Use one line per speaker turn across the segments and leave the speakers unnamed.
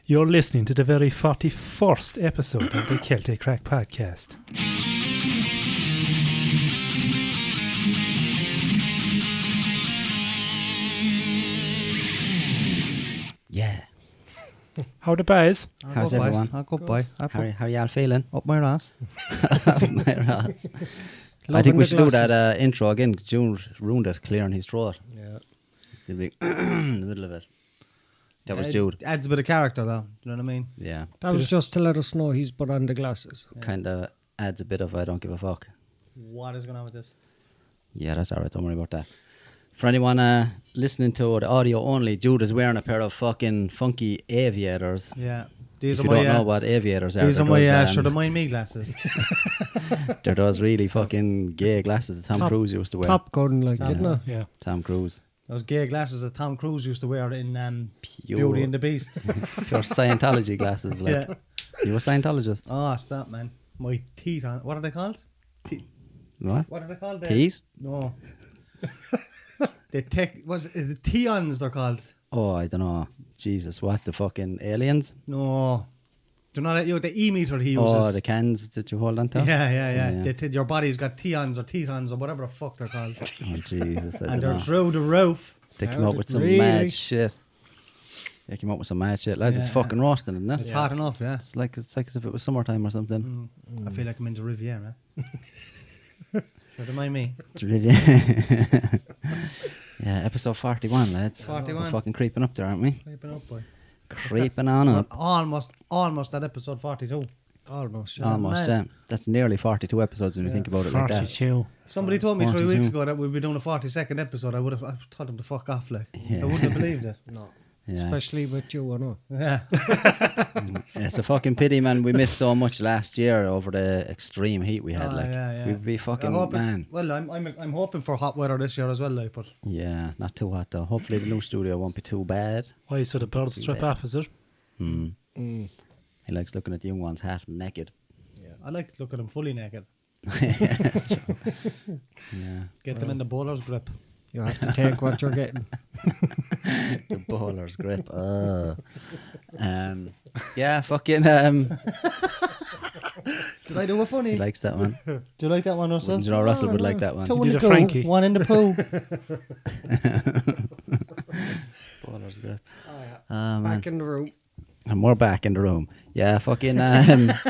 You're listening to the very 41st episode of the Celtic Crack Podcast.
Yeah.
How the boys?
How's everyone?
I'll go by.
How y'all feeling?
Up my ass.
Up my ass. I think we should do that intro again. June ruined it, clearing his throat.
Yeah.
The big in the middle of it. That was Jude.
It adds a bit of character, though. You know what I mean?
Yeah.
That was just to let us know he's put on the glasses.
Yeah.
Kind of adds a bit of I don't give a fuck.
What is going on with this?
Yeah, that's alright. Don't worry about that. For anyone listening to the audio only, Jude is wearing a pair of fucking funky aviators.
Yeah.
If you don't know what aviators are,
these are my should have mind me glasses.
They're those really fucking gay glasses that Tom Cruise used to wear.
Top Gun, like, didn't it?
Yeah.
Tom Cruise.
Those gay glasses that Tom Cruise used to wear in Beauty and the Beast.
Pure Scientology glasses. Like.
Yeah.
You a Scientologist?
Oh, stop, man. My teeth on. What are they called?
What?
What are they called?
Teeth?
No. The Teons they're called.
Oh, I don't know. Jesus, what? The fucking aliens?
No. They're not the e-meter he uses.
Oh, the cans that you hold on to?
Yeah. Your body's got Teons or Tetons or whatever the fuck they're called.
Oh, Jesus.
And they're through the roof.
They came up with some mad shit. They came up with some mad shit. Lads, it's fucking roasting, isn't it?
It's hot enough, yeah.
It's like as if it was summertime or something.
I feel like I'm in the Riviera. Sure, don't mind me.
Yeah, episode 41, lads.
41.
We're fucking creeping up there, aren't we?
Creeping up, boy.
Creeping on up.
Almost at episode 42.
Almost, yeah.
Almost, yeah. That's nearly 42 episodes when you think about it like that.
42.
Somebody told me 3
42.
weeks ago that we'd be doing a 42nd episode. I told them to fuck off, like.
Yeah.
I wouldn't have believed it.
No.
Yeah.
Especially with you, I know.
Yeah.
It's a fucking pity, man. We missed so much last year over the extreme heat we had.
Yeah.
We'd be fucking man.
Well, I'm hoping for hot weather this year as well, like, but
Yeah, not too hot though. Hopefully the new studio won't be too bad.
Why, so the birds strip off, is it?
He likes looking at the young ones half naked.
yeah, I like to look at them fully naked.
That's true. Yeah.
Get them in the bowler's grip.
You have to take what you're getting.
The bowler's grip. Yeah, fucking
Did I do a funny?
he likes that one.
Do you like that one, Russell?
Wouldn't you know Russell would like that one?
Two
You
in
did
the
a
pool,
Frankie.
one in the pool.
Bowler's grip.
Back
Man.
in the room.
And we're back in the room. Yeah, fucking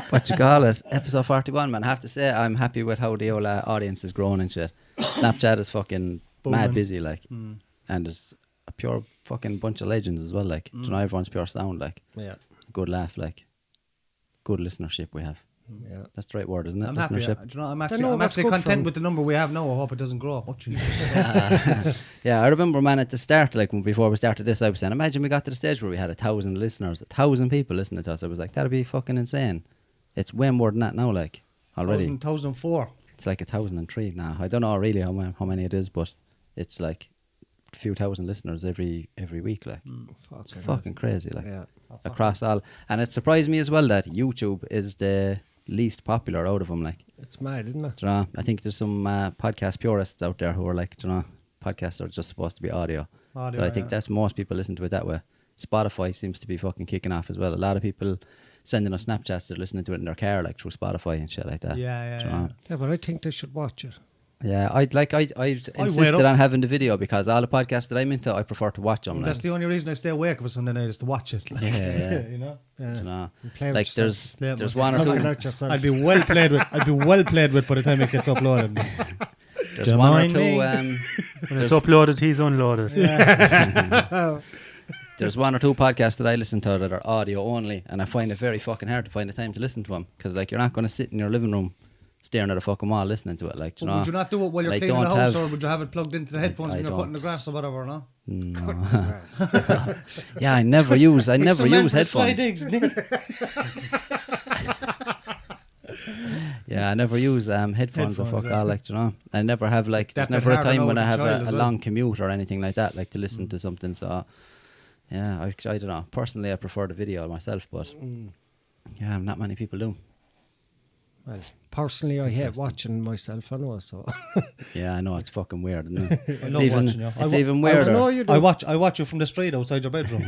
what you call it? Episode 41, man. I have to say I'm happy with how the old audience is growing and shit. Snapchat is fucking mad
Booming.
busy, like. And there's a pure fucking bunch of legends as well, like. Do you know, everyone's pure sound, like.
Yeah.
Good laugh, like. Good listenership we have.
Yeah.
That's the right word, isn't it?
I'm happy.
Listenership.
Do you know, I'm
Don't know
I'm
what's
actually
good
content
from-
with the number we have now. I hope it doesn't grow. Oh, Jesus.
Yeah, I remember, man, at the start, like before we started this, I was saying, imagine we got to the stage where we had 1,000 listeners, 1,000 people listening to us. I was like, that'd be fucking insane. It's way more than that now, like, already.
2004.
It's like 1,003 now. I don't know really how many it is, but it's like a few thousand listeners every week, like. It's fucking crazy, like,
Yeah.
across all. And it surprised me as well that YouTube is the least popular out of them, like.
It's mad, isn't it?
Do you know, I think there's some podcast purists out there who are like, do you know, podcasts are just supposed to be audio. So I think that's most people listen to it that way. Spotify seems to be fucking kicking off as well. A lot of people sending us Snapchats, they're listening to it in their car, like through Spotify and shit like that. Do you know?
Yeah, but I think they should watch it.
Yeah, I insisted on having the video because all the podcasts that I'm into, I prefer to watch them.
That's the only reason I stay awake for Sunday night is to watch it. Like,
Yeah.
you know.
Yeah.
You know,
And play with
like
yourself.
there's one or
Look
two.
at yourself.
I'd be well played with by the time it gets uploaded.
There's one or
mind
two.
me?
When it's uploaded, he's unloaded.
There's one or two podcasts that I listen to that are audio only, and I find it very fucking hard to find the time to listen to them because, like, you're not going to sit in your living room staring at a fucking wall listening to it, like. Do you know?
Would you not do it while you're
And I
cleaning the
don't
house,
have-
or would you have it plugged into the headphones
I
when you're cutting the
don't.
grass or whatever? No.
No. Yeah, I never use headphones. Yeah, I never use headphones or fuck all, like, do you know. I never have, like, there's
That
never
bit
a
harder
time
now
when
with
I
the
have
child
a
as well.
long commute or anything like that, like to listen to something. So, yeah, I don't know. Personally, I prefer the video myself, but yeah, not many people do.
Well, personally, I hate watching myself anyway, so.
Yeah, I know, it's fucking weird, isn't it?
I love watching you.
It's even
I
weirder.
know you do.
I watch you from the street outside your bedroom.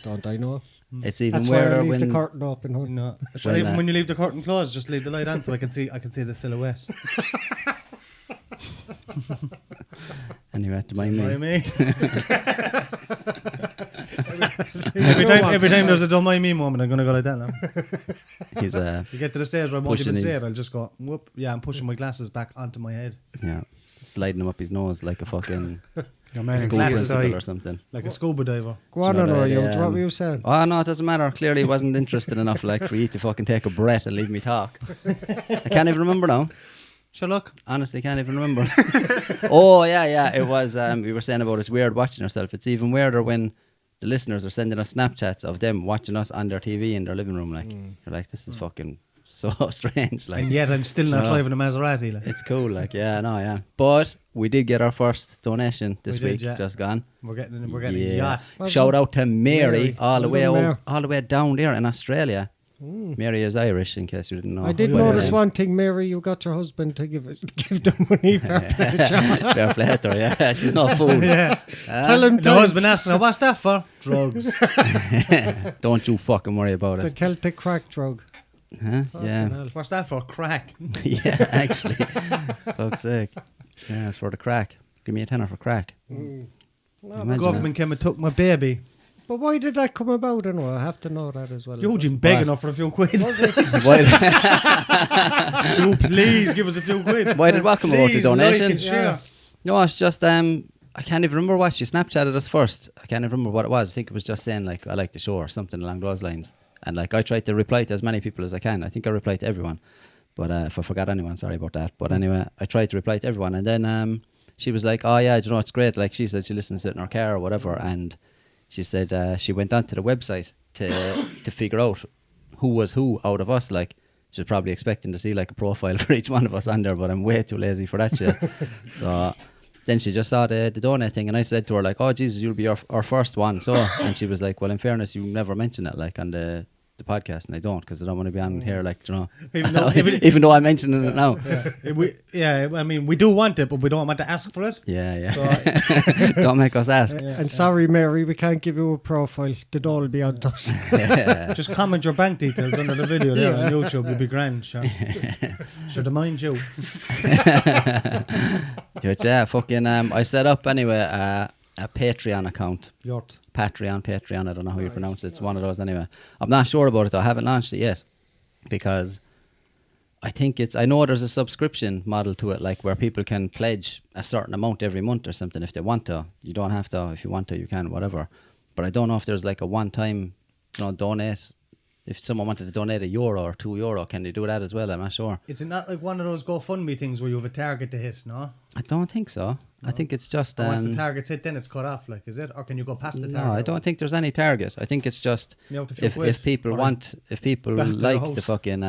Don't I know?
It's even
That's why I
weirder
leave the
when...
curtain open. Huh?
No. So
When,
even when you leave the curtain closed, just leave the light on so I can see the silhouette.
Anyway, to mind
Mind
me.
me. every time there's a don't mind me moment, I'm gonna go like that now.
He's
You get to the stage where I won't
Pushing
even say it,
his-
I'll just go, whoop, yeah, I'm pushing my glasses back onto my head.
yeah, sliding him up his nose like a fucking
Your man in
school
glasses,
principal or something.
Like a scuba diver.
Go on,
Do you know
Roy,
that,
what were you saying?
Oh no, it doesn't matter. Clearly, he wasn't interested enough, like, for you to fucking take a breath and leave me talk. I can't even remember now.
Sure, look.
Honestly, can't even remember. Oh yeah, it was. We were saying about it's weird watching yourself. It's even weirder when the listeners are sending us Snapchats of them watching us on their TV in their living room. Like, you're like, this is fucking so strange. Like,
And yet I'm still not
know.
driving a Maserati. Like.
it's cool. Like, yeah. But we did get our first donation this
We did,
week,
yeah.
just gone.
We're getting a yacht.
Shout out to Mary,
Mary.
all the way
Well done,
out, all the way down there in Australia. Mary is Irish, in case you didn't know.
I did
But,
notice one thing, Mary. You got your husband to give the money.
Fair play to her, yeah. She's not fool.
Yeah.
Tell him
The husband asking her, what's that for? Drugs.
Don't you fucking worry about
the
it.
Celtic crack drug.
Huh? Yeah.
hell.
What's that for? Crack.
Yeah, actually. Fuck's sake. Yeah, it's for the crack. Give me a tenner for crack.
The
Imagine
government came and took my baby.
But why did that come about anyway? I have to know that as well.
Eugene begging her for a few quid.
that.
You please give us a few quid.
Why did what come about? The
Please, like
donation?
and share.
No, it's just I can't even remember what she Snapchatted us first. I can't even remember what it was. I think it was just saying like, I like the show or something along those lines. And like, I tried to reply to as many people as I can. I think I replied to everyone. But if I forgot anyone, sorry about that. But anyway, I tried to reply to everyone. And then she was like, oh yeah, do you know, it's great. Like, she said she listens to it in her car or whatever. And she said she went onto the website to figure out who was who out of us. Like, she was probably expecting to see like a profile for each one of us on there, but I'm way too lazy for that shit. So then she just saw the donate thing, and I said to her like, oh Jesus, you'll be our first one. So, and she was like, well, in fairness, you never mention it like on the podcast, and I don't, because I don't want to be on here like, you know, even though I'm mentioning it now.
I mean, we do want it, but we don't want to ask for it.
Yeah.
So,
Don't make us ask.
And sorry, Mary, we can't give you a profile. The doll will be on us.
just comment your bank details under the video there on YouTube. You'll be grand, sure. Should have mind you.
But yeah, fucking, I set up anyway a Patreon account.
Yort.
Patreon, I don't know how you pronounce it. It's one of those anyway. I'm not sure about it though. I haven't launched it yet because I think I know there's a subscription model to it, like where people can pledge a certain amount every month or something if they want to. You don't have to. If you want to, you can, whatever. But I don't know if there's like a one-time, donate. If someone wanted to donate €1 or €2, can they do that as well? I'm not sure.
Is it not like one of those GoFundMe things where you have a target to hit, no?
I don't think so. I think it's just...
Once the target's hit, then it's cut off, like, is it? Or can you go past the target?
No, I don't think there's any target. I think it's just if people
back
like
to
the fucking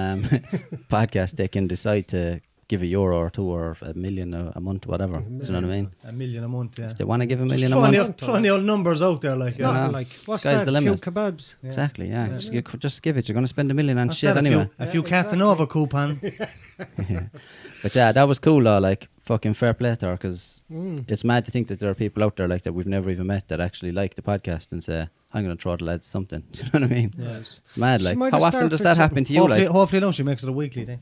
podcast, they can decide to give €1 or €2 or $1 million a month, whatever. Do you know what I mean?
$1 million a month, yeah.
If they want to give $1 million a
Throwing
month,
the old numbers out there, like,
Yeah.
Like, what's
Sky's
that?
the
A few
limit.
kebabs.
exactly, yeah. Just give it. You're going to spend $1 million on
What's
shit
that,
anyway.
A few Casanova coupon.
But yeah, that was cool though. Like, fucking fair play to her, because it's mad to think that there are people out there like that we've never even met that actually like the podcast and say, I'm going to throw the lads something. Do you know what I mean?
Yes.
It's mad.
She
Like,
might
how
have
often does
started
that happen to you? Like,
Hopefully, no, she makes it a weekly thing.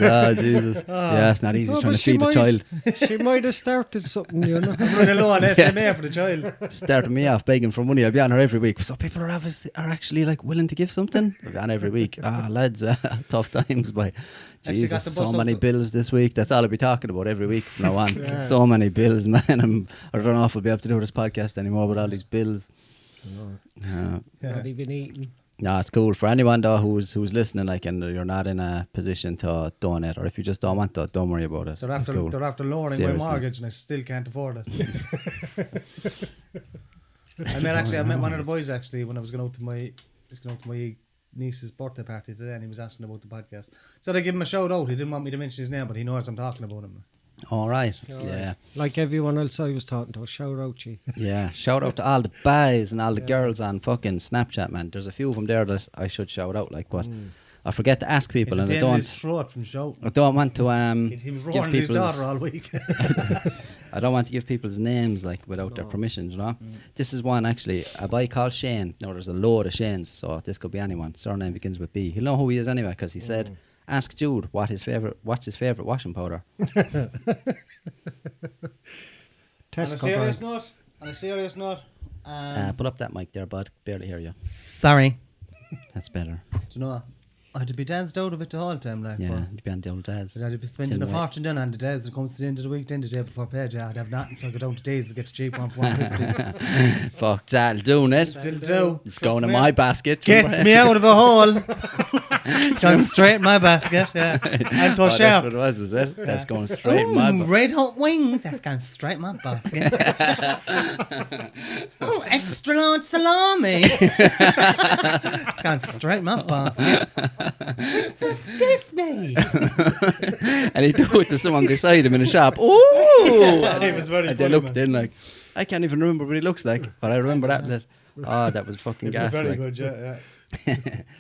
oh Jesus! Yeah, it's not easy
No,
trying
but
to
she
feed a
might-
child.
She might have started something,
Running low on SMA for the child.
Starting me off begging for money. I'll be on her every week. So people are actually like willing to give something. I'll be on every week. Lads, tough times, boy.
Actually got
Jesus,
the
so
bus
many
up
bills this week. That's all I'll be talking about every week from now on.
Yeah.
So many bills, man. I don't know if I'll be able to do this podcast anymore with all these bills.
Yeah.
Not even eating.
No, it's cool for anyone though who's listening. Like, and you're not in a position to donate, or if you just don't want to, don't worry about it.
They're
It's cool.
after lowering
Seriously.
my mortgage and I still can't afford it. I met one of the boys actually when I was going out to my niece's birthday party today, and he was asking about the podcast. So I give him a shout out. He didn't want me to mention his name, but he knows I'm talking about him.
All right.
All
Yeah.
right. Like everyone else I was talking to, shout out to you.
Yeah. Shout out to all the boys and all the girls on fucking Snapchat, man. There's a few of them there that I should shout out, like, but I forget to ask people, and I don't.
His throat from shouting.
I don't want to
He was
give
roaring his
people's.
daughter all week.
I don't want to give people's names like without their permission, you know. This is one actually, a boy called Shane. Now there's a load of Shanes, so this could be anyone. Surname begins with B. He'll know who he is anyway because he said, "Ask Jude what's his favorite washing powder."
On a
Tesco
serious
brand.
note, on a serious note,
Put up that mic there, bud. Barely hear you.
sorry.
That's better.
Do you know, I'd be danced out of it the whole time, like.
Yeah,
but
you'd be on the old dads.
I'd be spending
Tin
a
weight.
fortune then on the days that comes to the end of the week, then the day before payday, I'd have nothing, so I go down to days to get the cheap one for 150.
Fuck, that'll do it.
It'll do.
It's going in my basket.
Gets me out of a hole. Going straight in my basket, yeah. And to
Oh, that's
sharp.
what it was it? That's going straight in my basket.
Red hot wings. That's going straight in my basket. Oh, extra large salami. It's going straight in my basket. Disney.
And he do it to someone beside him in a shop. Ooh!
And he was very
And they
funny,
looked
man.
in like, I can't even remember what he looks like, but I remember that bit. Oh, that was fucking gas.
Very
Like.
good, yeah.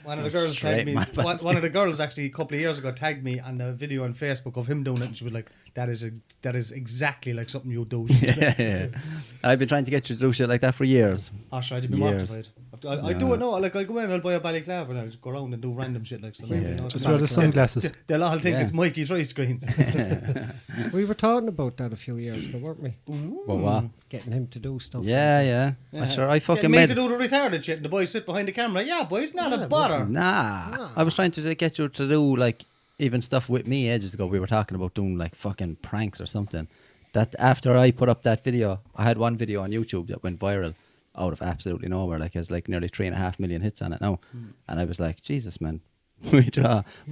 One of the girls
Straight
tagged me.
my
One of the girls actually a couple of years ago tagged me on a video on Facebook of him doing it, and she was like, "That is exactly like something you do."
Yeah. I've been trying to get you to do shit like that for years.
I tried to be
Years.
mortified. I do it now. Like I'll go in, I'll buy a balaclava, and I'll just go around and do random shit like so.
Yeah.
You know,
Just wear the sunglasses.
They'll all think
Yeah.
it's Mikey three screens.
We were talking about that a few years ago, weren't we?
Well, what?
Getting him to do stuff.
Yeah. Sure, I fucking
me
made.
to do the retarded shit, and the boys sit behind the camera. Yeah, boys, not a bother.
Nah. I was trying to get you to do like even stuff with me ages ago. We were talking about doing like fucking pranks or something. That after I put up that video, I had one video on YouTube that went viral out of absolutely nowhere. Like it has like nearly 3.5 million hits on it now. And I was like, Jesus, man, we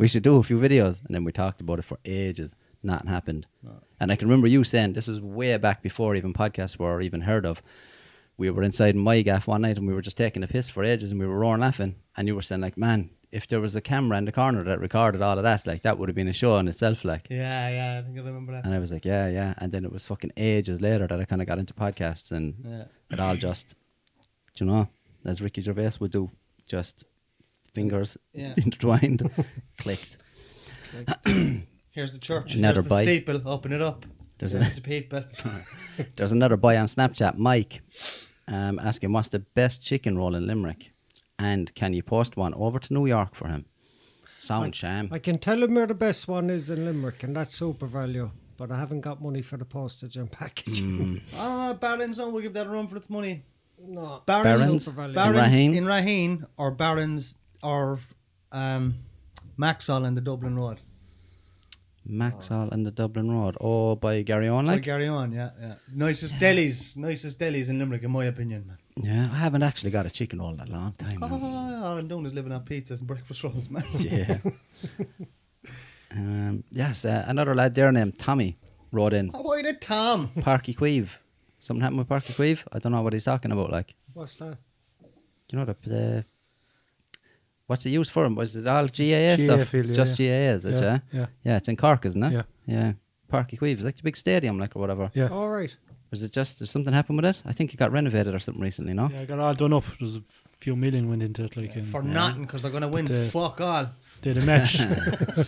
should do a few videos. And then we talked about it for ages. Nothing happened. And I can remember you saying, this was way back before even podcasts were even heard of. We were inside my gaff one night and we were just taking a piss for ages and we were roaring laughing. And you were saying like, man, if there was a camera in the corner that recorded all of that, like that would have been a show in itself. Like,
Yeah, I think I remember that.
and I was like, yeah. And then it was fucking ages later that I kind of got into podcasts and
Yeah.
it all just, do you know, as Ricky Gervais would do, just fingers
Yeah.
intertwined, clicked.
Here's the church.
Another
Here's the
bite.
steeple. Open it up.
There's
There's the people.
There's another boy on Snapchat, Mike, asking what's the best chicken roll in Limerick, and can you post one over to New York for him? Sound sham.
I can tell him where the best one is in Limerick, and that's Super Value. But I haven't got money for the postage and packaging.
Barron's, no, we'll give that a run for its money.
No.
Barron's?
Super Value.
Barron's
Raheen?
in Raheen, or Barron's, or Maxall in the Dublin Road.
Maxall and the Dublin Road. Oh, by Gary On,
Like
like?
carry on, yeah. Nicest delis in Limerick, in my opinion, man.
Yeah, I haven't actually got a chicken roll in a long time. man.
All I'm doing is living off pizzas and breakfast rolls, man.
Yeah. Yes, another lad there named Tommy wrote in
Oh, why did Tom?
Parky Queeve. Something happened with Parky Queeve? I don't know what he's talking about. Like,
What's that?
do you know the what's it used for him? Was it all GAA stuff?
field, yeah,
Just GAA, is it? Yeah.
Yeah.
Yeah, it's in Cork, isn't it?
Yeah.
Yeah. Parky Queeve. It's like the big stadium, like, or whatever.
Yeah.
All right.
Was it just, did something happen with it? I think it got renovated or something recently, no?
Yeah, I got all done up. There's a few million went into it. Like,
For nothing, because they're going to win
The-
fuck all.
did a match.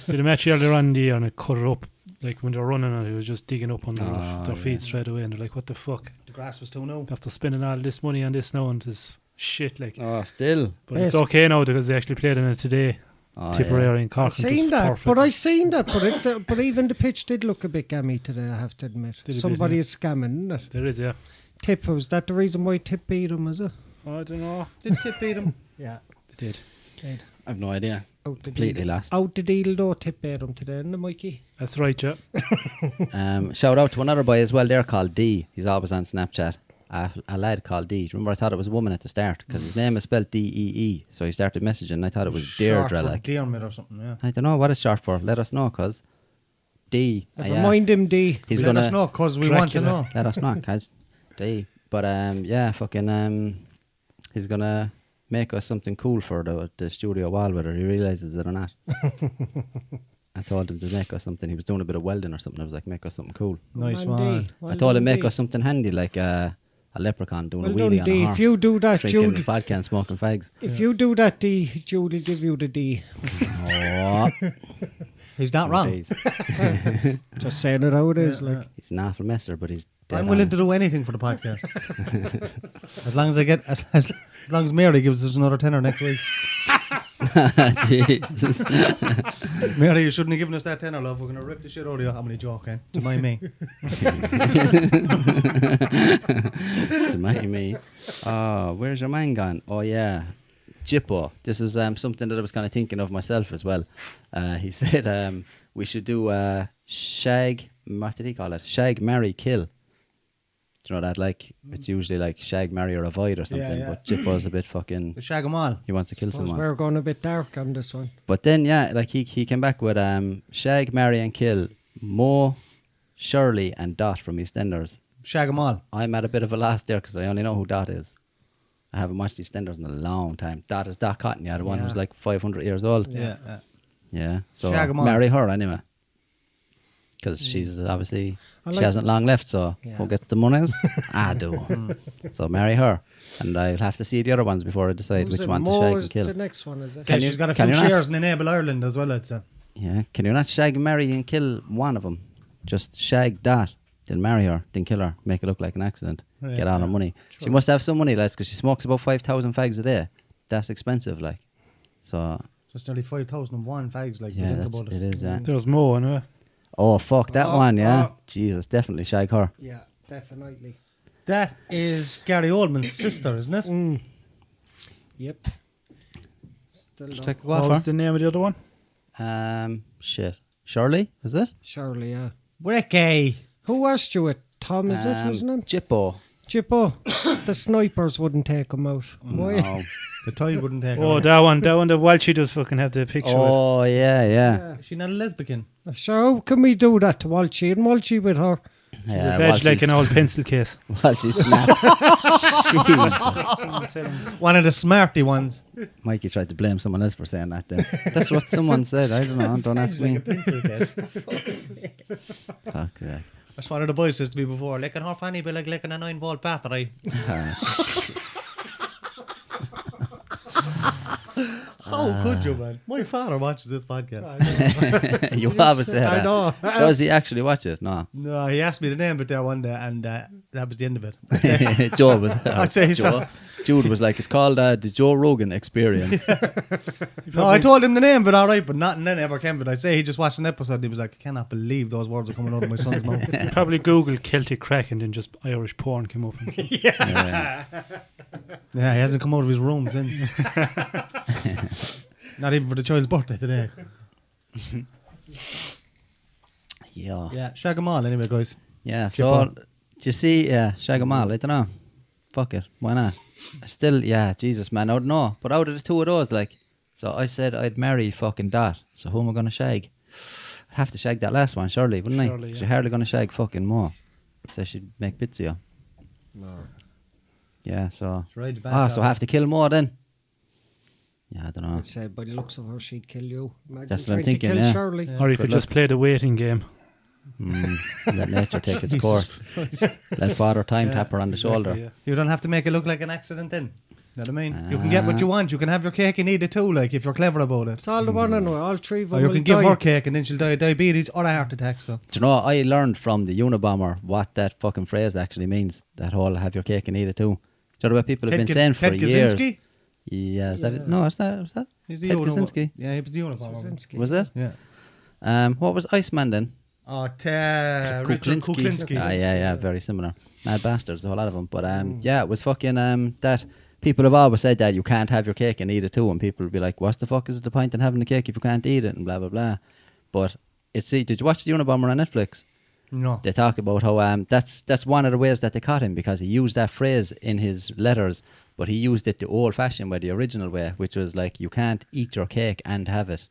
Did a match earlier on in the year and I cut it up. Like when they were running it, it was just digging up on their feet straight away. And they're like, what the fuck?
The grass was too new.
After spending all this money on this now and this shit, like.
Oh, still.
But
Yes.
it's okay now because they actually played in it today.
Oh,
Tipperary in
I
Cork. and it was
seen that,
perfect.
but I seen that, but even the pitch did look a bit gammy today. I have to admit,
Did it bit,
somebody
yeah.
is scamming, isn't it?
There is, yeah.
Tip, was that the reason why Tip beat him? Was it?
Oh, I don't know.
Did Tip beat him?
Yeah,
They did.
did.
I've no idea.
Out the
Completely
deal.
lost.
Out the deal though. Tip beat him today, isn't it, Mikey?
That's right, yeah.
Shout out to another boy as well there called D. He's always on Snapchat. A lad called D. Do you remember I thought it was a woman at the start because his name is spelled D-E-E. So he started messaging and I thought it was
Short
Deirdre.
for
Like,
Dermot or something, yeah.
I don't know what it's short for. Let us know, cuz. D.
Never mind him, D.
He's
Let us
gonna
know, because we want to
Dracula.
know.
let us know, cuz. D. But yeah, fucking he's gonna make us something cool for the studio wall, whether he realizes it or not. I told him to make us something. He was doing a bit of welding or something. I was like, make us something cool.
Nice
Man,
one.
I told him make us something handy, like a leprechaun doing a
Well
wheelie
done,
on
D.
a horse.
If you do that,
drinking
Jude.
vodka and smoking fags.
If you do that, D, Jude will give you the D.
Oh,
He's not wrong.
days.
Just saying it how it is. Like,
He's an awful messer, but he's dead
I'm willing
honest.
to do anything for the podcast. as long as I get, as long as Mary gives us another tenner next week.
Jesus.
Mary, you shouldn't have given us that tenner, love. We're going to rip the shit out of you. I'm only joking. To mind me.
To me. Oh, where's your man gone? Oh, yeah. Jippo. This is something that I was kind of thinking of myself as well. He said we should do Shag, what did he call it? Shag, marry, kill. Do you know that? Like, it's usually like Shag, marry, or avoid or something.
Yeah.
But Jippo's a bit fucking...
We shag 'em all.
He wants to kill
suppose
someone.
we're going a bit dark on this one.
But then, yeah, like he came back with Shag, marry, and kill Mo, Shirley, and Dot from EastEnders.
Shag 'em all.
I'm at a bit of a loss there because I only know who Dot is. I haven't watched EastEnders in a long time. Dot is Dot Cotton, yeah, the one who's like 500 years old.
Yeah.
Yeah, so
Shag 'em all.
marry her anyway. Because she's obviously,
I
she
like-
hasn't long left, so
Yeah.
who gets the monies? I do. So marry her. And I'll have to see the other ones before I decide
Who's
which
it?
one to
Mo
shag
is
and kill.
the next one, is it?
Says
you-
she's got a
can
few
you not-
shares in Enable Ireland as well, I'd say.
Yeah, can you not shag, marry, and kill one of them? Just shag Dot, then marry her, then kill her, make it look like an accident,
Yeah,
get all her money. She must have some money, lads, because she smokes about 5,000 fags a day. That's expensive, like. So,
Just nearly 5,001 fags, like,
yeah,
you think
that's,
about
it is, yeah.
There's Mo anyway.
Oh, fuck, that
Oh,
one, yeah.
oh.
Jesus, definitely shag her.
Yeah, definitely.
That is Gary Oldman's sister, isn't it?
Yep. Still
Just
don't-
take a
What
go
was
for.
the name of the other one?
Shit. Shirley, is it?
Surely, yeah.
Ricky.
Who asked you it? Tom, is it, wasn't it?
Jippo.
Chippo. The snipers wouldn't take him out. Why?
No.
The tide wouldn't take
Oh,
her.
that one. The Welchie does fucking have the picture. with.
Oh, yeah.
Is she not a lesbian?
So how can we do that to Walchie and Walchie with her?
She's
Yeah,
a veg
while
like
she's-
an old pencil case.
While she snapped. Jeez.
Someone said him.
One of the smarty ones.
Mikey tried to blame someone else for saying that then. That's what someone said. I don't know. Don't ask me. Fuck yeah.
That's what one of the boys says to me before. Licking her fanny be like licking a 9-volt battery. How could you, man? My father watches this podcast.
You always say
I
that.
know.
Does he actually watch it? No.
No, he asked me the name of it there one day, and that was the end of it.
Joe was.
I'd say so.
Jude was like, it's called the Joe Rogan Experience.
No, I told him the name of it, all right, but nothing then ever came of it. I say he just watched an episode, and he was like, I cannot believe those words are coming out of my son's mouth.
Probably Google Celtic crack and then just Irish porn came up. And stuff.
Yeah.
Yeah, he hasn't come out of his room since. Not even for the child's birthday today.
Yeah.
Yeah, shag 'em all anyway, guys.
Yeah,
Keep
so,
on.
do you see, yeah, shag 'em all, I don't know. Fuck it, why not? Still, yeah, Jesus, man, I don't know. But out of the two of those, like, so I said I'd marry fucking Dot. So who am I going to shag? I'd have to shag that last one, surely, wouldn't
Surely,
I? 'Cause
yeah.
you're hardly going to shag fucking more. So she'd make bits of you. Yeah, so.
Right back
So I have to kill more then? Yeah, I don't know.
I'd say by the looks of her, she'd kill you. Imagine
That's what I'm
trying
thinking,
to kill
yeah.
Shirley.
Or you
Good
could just play the waiting game.
Let nature take its
Jesus
course. Let Father Time tap her on the shoulder.
Exactly, yeah.
You don't have to make it look like an accident then. You know what I mean? You can get what you want. You can have your cake and eat it too, like, if you're clever about it.
It's all the one anyway. All three of them
Or you
will
can give
die.
her cake and then she'll die of diabetes or a heart attack, so.
Do you know, I learned from the Unabomber what that fucking phrase actually means. That whole have your cake and eat it too. Do you know what people have been saying for
Ted
years?
Kaczynski?
Yeah, is that it? No, is that?
He's the
Ted
Uno-
Kaczynski?
Yeah, he was the uniform.
Kaczynski.
Was it?
Yeah.
What was Iceman then?
Oh, Richard Kuklinski.
Yeah, very similar. Mad bastards, a whole lot of them. But yeah, it was fucking that people have always said that you can't have your cake and eat it too, and people will be like, "What the fuck is the point in having the cake if you can't eat it?" and blah blah blah. But did you watch the Unabomber on Netflix?
No.
They talked about how that's one of the ways that they caught him, because he used that phrase in his letters, but he used it the old-fashioned way, the original way, which was like, you can't eat your cake and have it.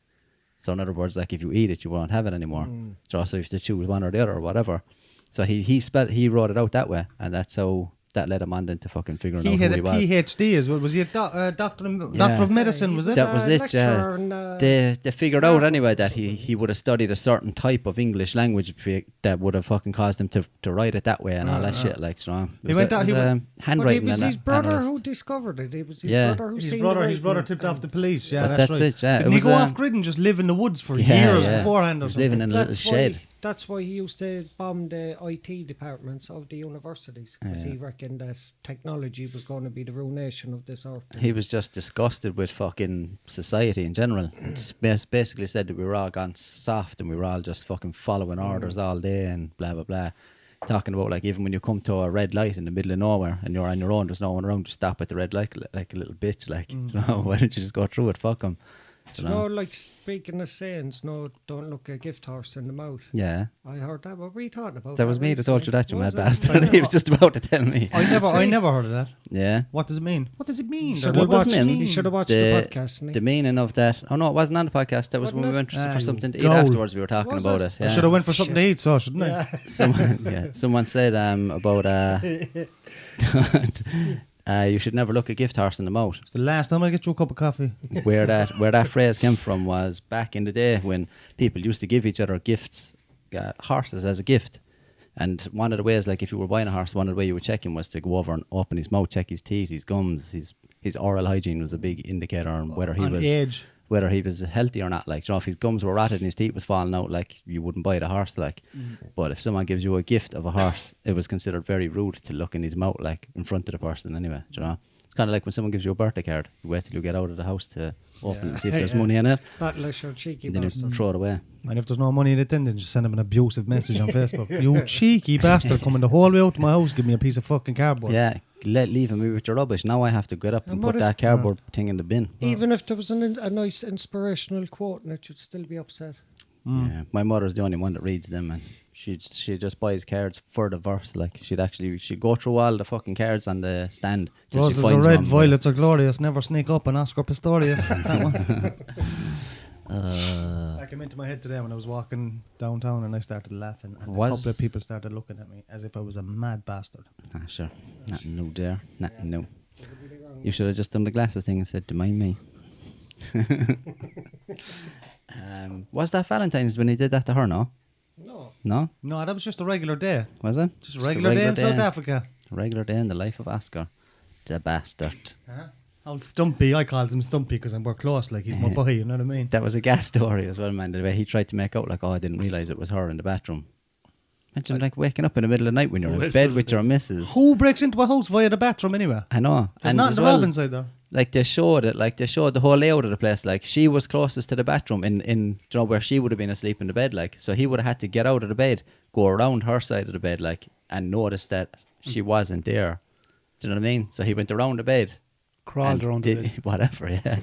So in other words, like, if you eat it, you won't have it anymore. So you have to choose one or the other or whatever. So he wrote it out that way, and that's that led him on then to fucking figuring
He
out
had
who
a
he was.
PhD as well. Was he a doctor of medicine? Was it?
That was it. They figured out anyway that
Harvard or
he would have studied a certain type of English language that would have fucking caused him to write it that way and all that shit. Like, you know,
He went out. He went.
handwriting.
But it was
and
his brother
analyst.
who discovered it. It was his
Yeah.
brother who
His
seen
brother tipped off the police. Yeah,
But
that's
that's
right.
it, yeah.
Didn't
It
he
was,
go off grid and just live in the woods for
Yeah,
years
yeah.
beforehand
He
or
was
something?
living in a little shed.
That's why he used to bomb the IT departments of the universities, because he reckoned that technology was going to be the ruination of this earth.
He was just disgusted with fucking society in general. Just basically said that we were all gone soft and we were all just fucking following orders all day and blah blah blah. Talking about like even when you come to a red light in the middle of nowhere and you're on your own, there's no one around, just stop at the red light like a little bitch. Like, you know, why don't you just go through it? Fuck 'em.
You know, like speaking of sayings, no, don't look a gift horse in the mouth.
Yeah.
I heard that. What were you talking about?
That was me that told you that, you mad
Was it?
bastard. He was just about to tell me.
I never heard of that.
Yeah.
What does it mean? What does it mean?
Should
What
have
does
watched,
it mean?
you should have watched the podcast.
The meaning of that. Oh no, it wasn't on the podcast. That was
Wasn't
when we
it?
went for something to eat
goal.
afterwards. We were talking
Was
about
it?
it. Yeah.
I should have went for something to eat, so shouldn't I?
Someone said about you should never look a gift horse in the mouth.
It's the last time I get you a cup of coffee.
Where that phrase came from was back in the day when people used to give each other gifts, horses as a gift. And one of the ways, like if you were buying a horse, one of the way you would check him was to go over and open his mouth, check his teeth, his gums, his oral hygiene was a big indicator on whether he was
age.
Whether he was healthy or not. Like, you know, if his gums were rotted and his teeth was falling out, like, you wouldn't buy the horse, like. But if someone gives you a gift of a horse, it was considered very rude to look in his mouth, like, in front of the person anyway, do you know? It's kind of like when someone gives you a birthday card, you wait till you get out of the house to open it and see if there's money in it,
Not unless you're a cheeky
and then you
bastard.
throw it away.
And if there's no money in it, then just send him an abusive message on Facebook. You cheeky bastard, coming the whole way out to my house, give me a piece of fucking cardboard.
Yeah, leave me with your rubbish. Now I have to get up and
And
put
what if-
that cardboard thing in the bin.
Even if there was a nice inspirational quote in it, you'd still be upset.
Yeah, my mother's the only one that reads them, and she just buys cards for the verse. Like she'd go through all the fucking cards on the stand till she
Roses are
finds
red,
one.
violets are glorious, never sneak up on Oscar Pistorius. That one. That came into my head today when I was walking downtown and I started laughing, and a couple of people started looking at me as if I was a mad bastard.
Ah, sure. Nothing new there. Nothing new. You should have just done the glasses thing and said, "Do mind me?" Was that Valentine's when he did that to her? No,
No.
no,
No, that was just a regular day.
was it?
Just a regular day in South Africa.
A regular day in the life of Oscar, the bastard.
Old Stumpy, I calls him Stumpy because we're close, like he's my boy, you know what I mean?
That was a gas story as well, man. The way he tried to make out like, "Oh, I didn't realise it was her in the bathroom." Imagine like waking up in the middle of the night when you're in bed with your missus.
Who breaks into a house via the bathroom anyway?
I know.
There's not in
as
the
well,
Rob inside there.
like they showed the whole layout of the place. Like she was closest to the bathroom in you know, where she would have been asleep in the bed. Like so, he would have had to get out of the bed, go around her side of the bed, like, and notice that she wasn't there. Do you know what I mean? So he went around the bed,
Crawled around the
did,
bed.
whatever. Yeah,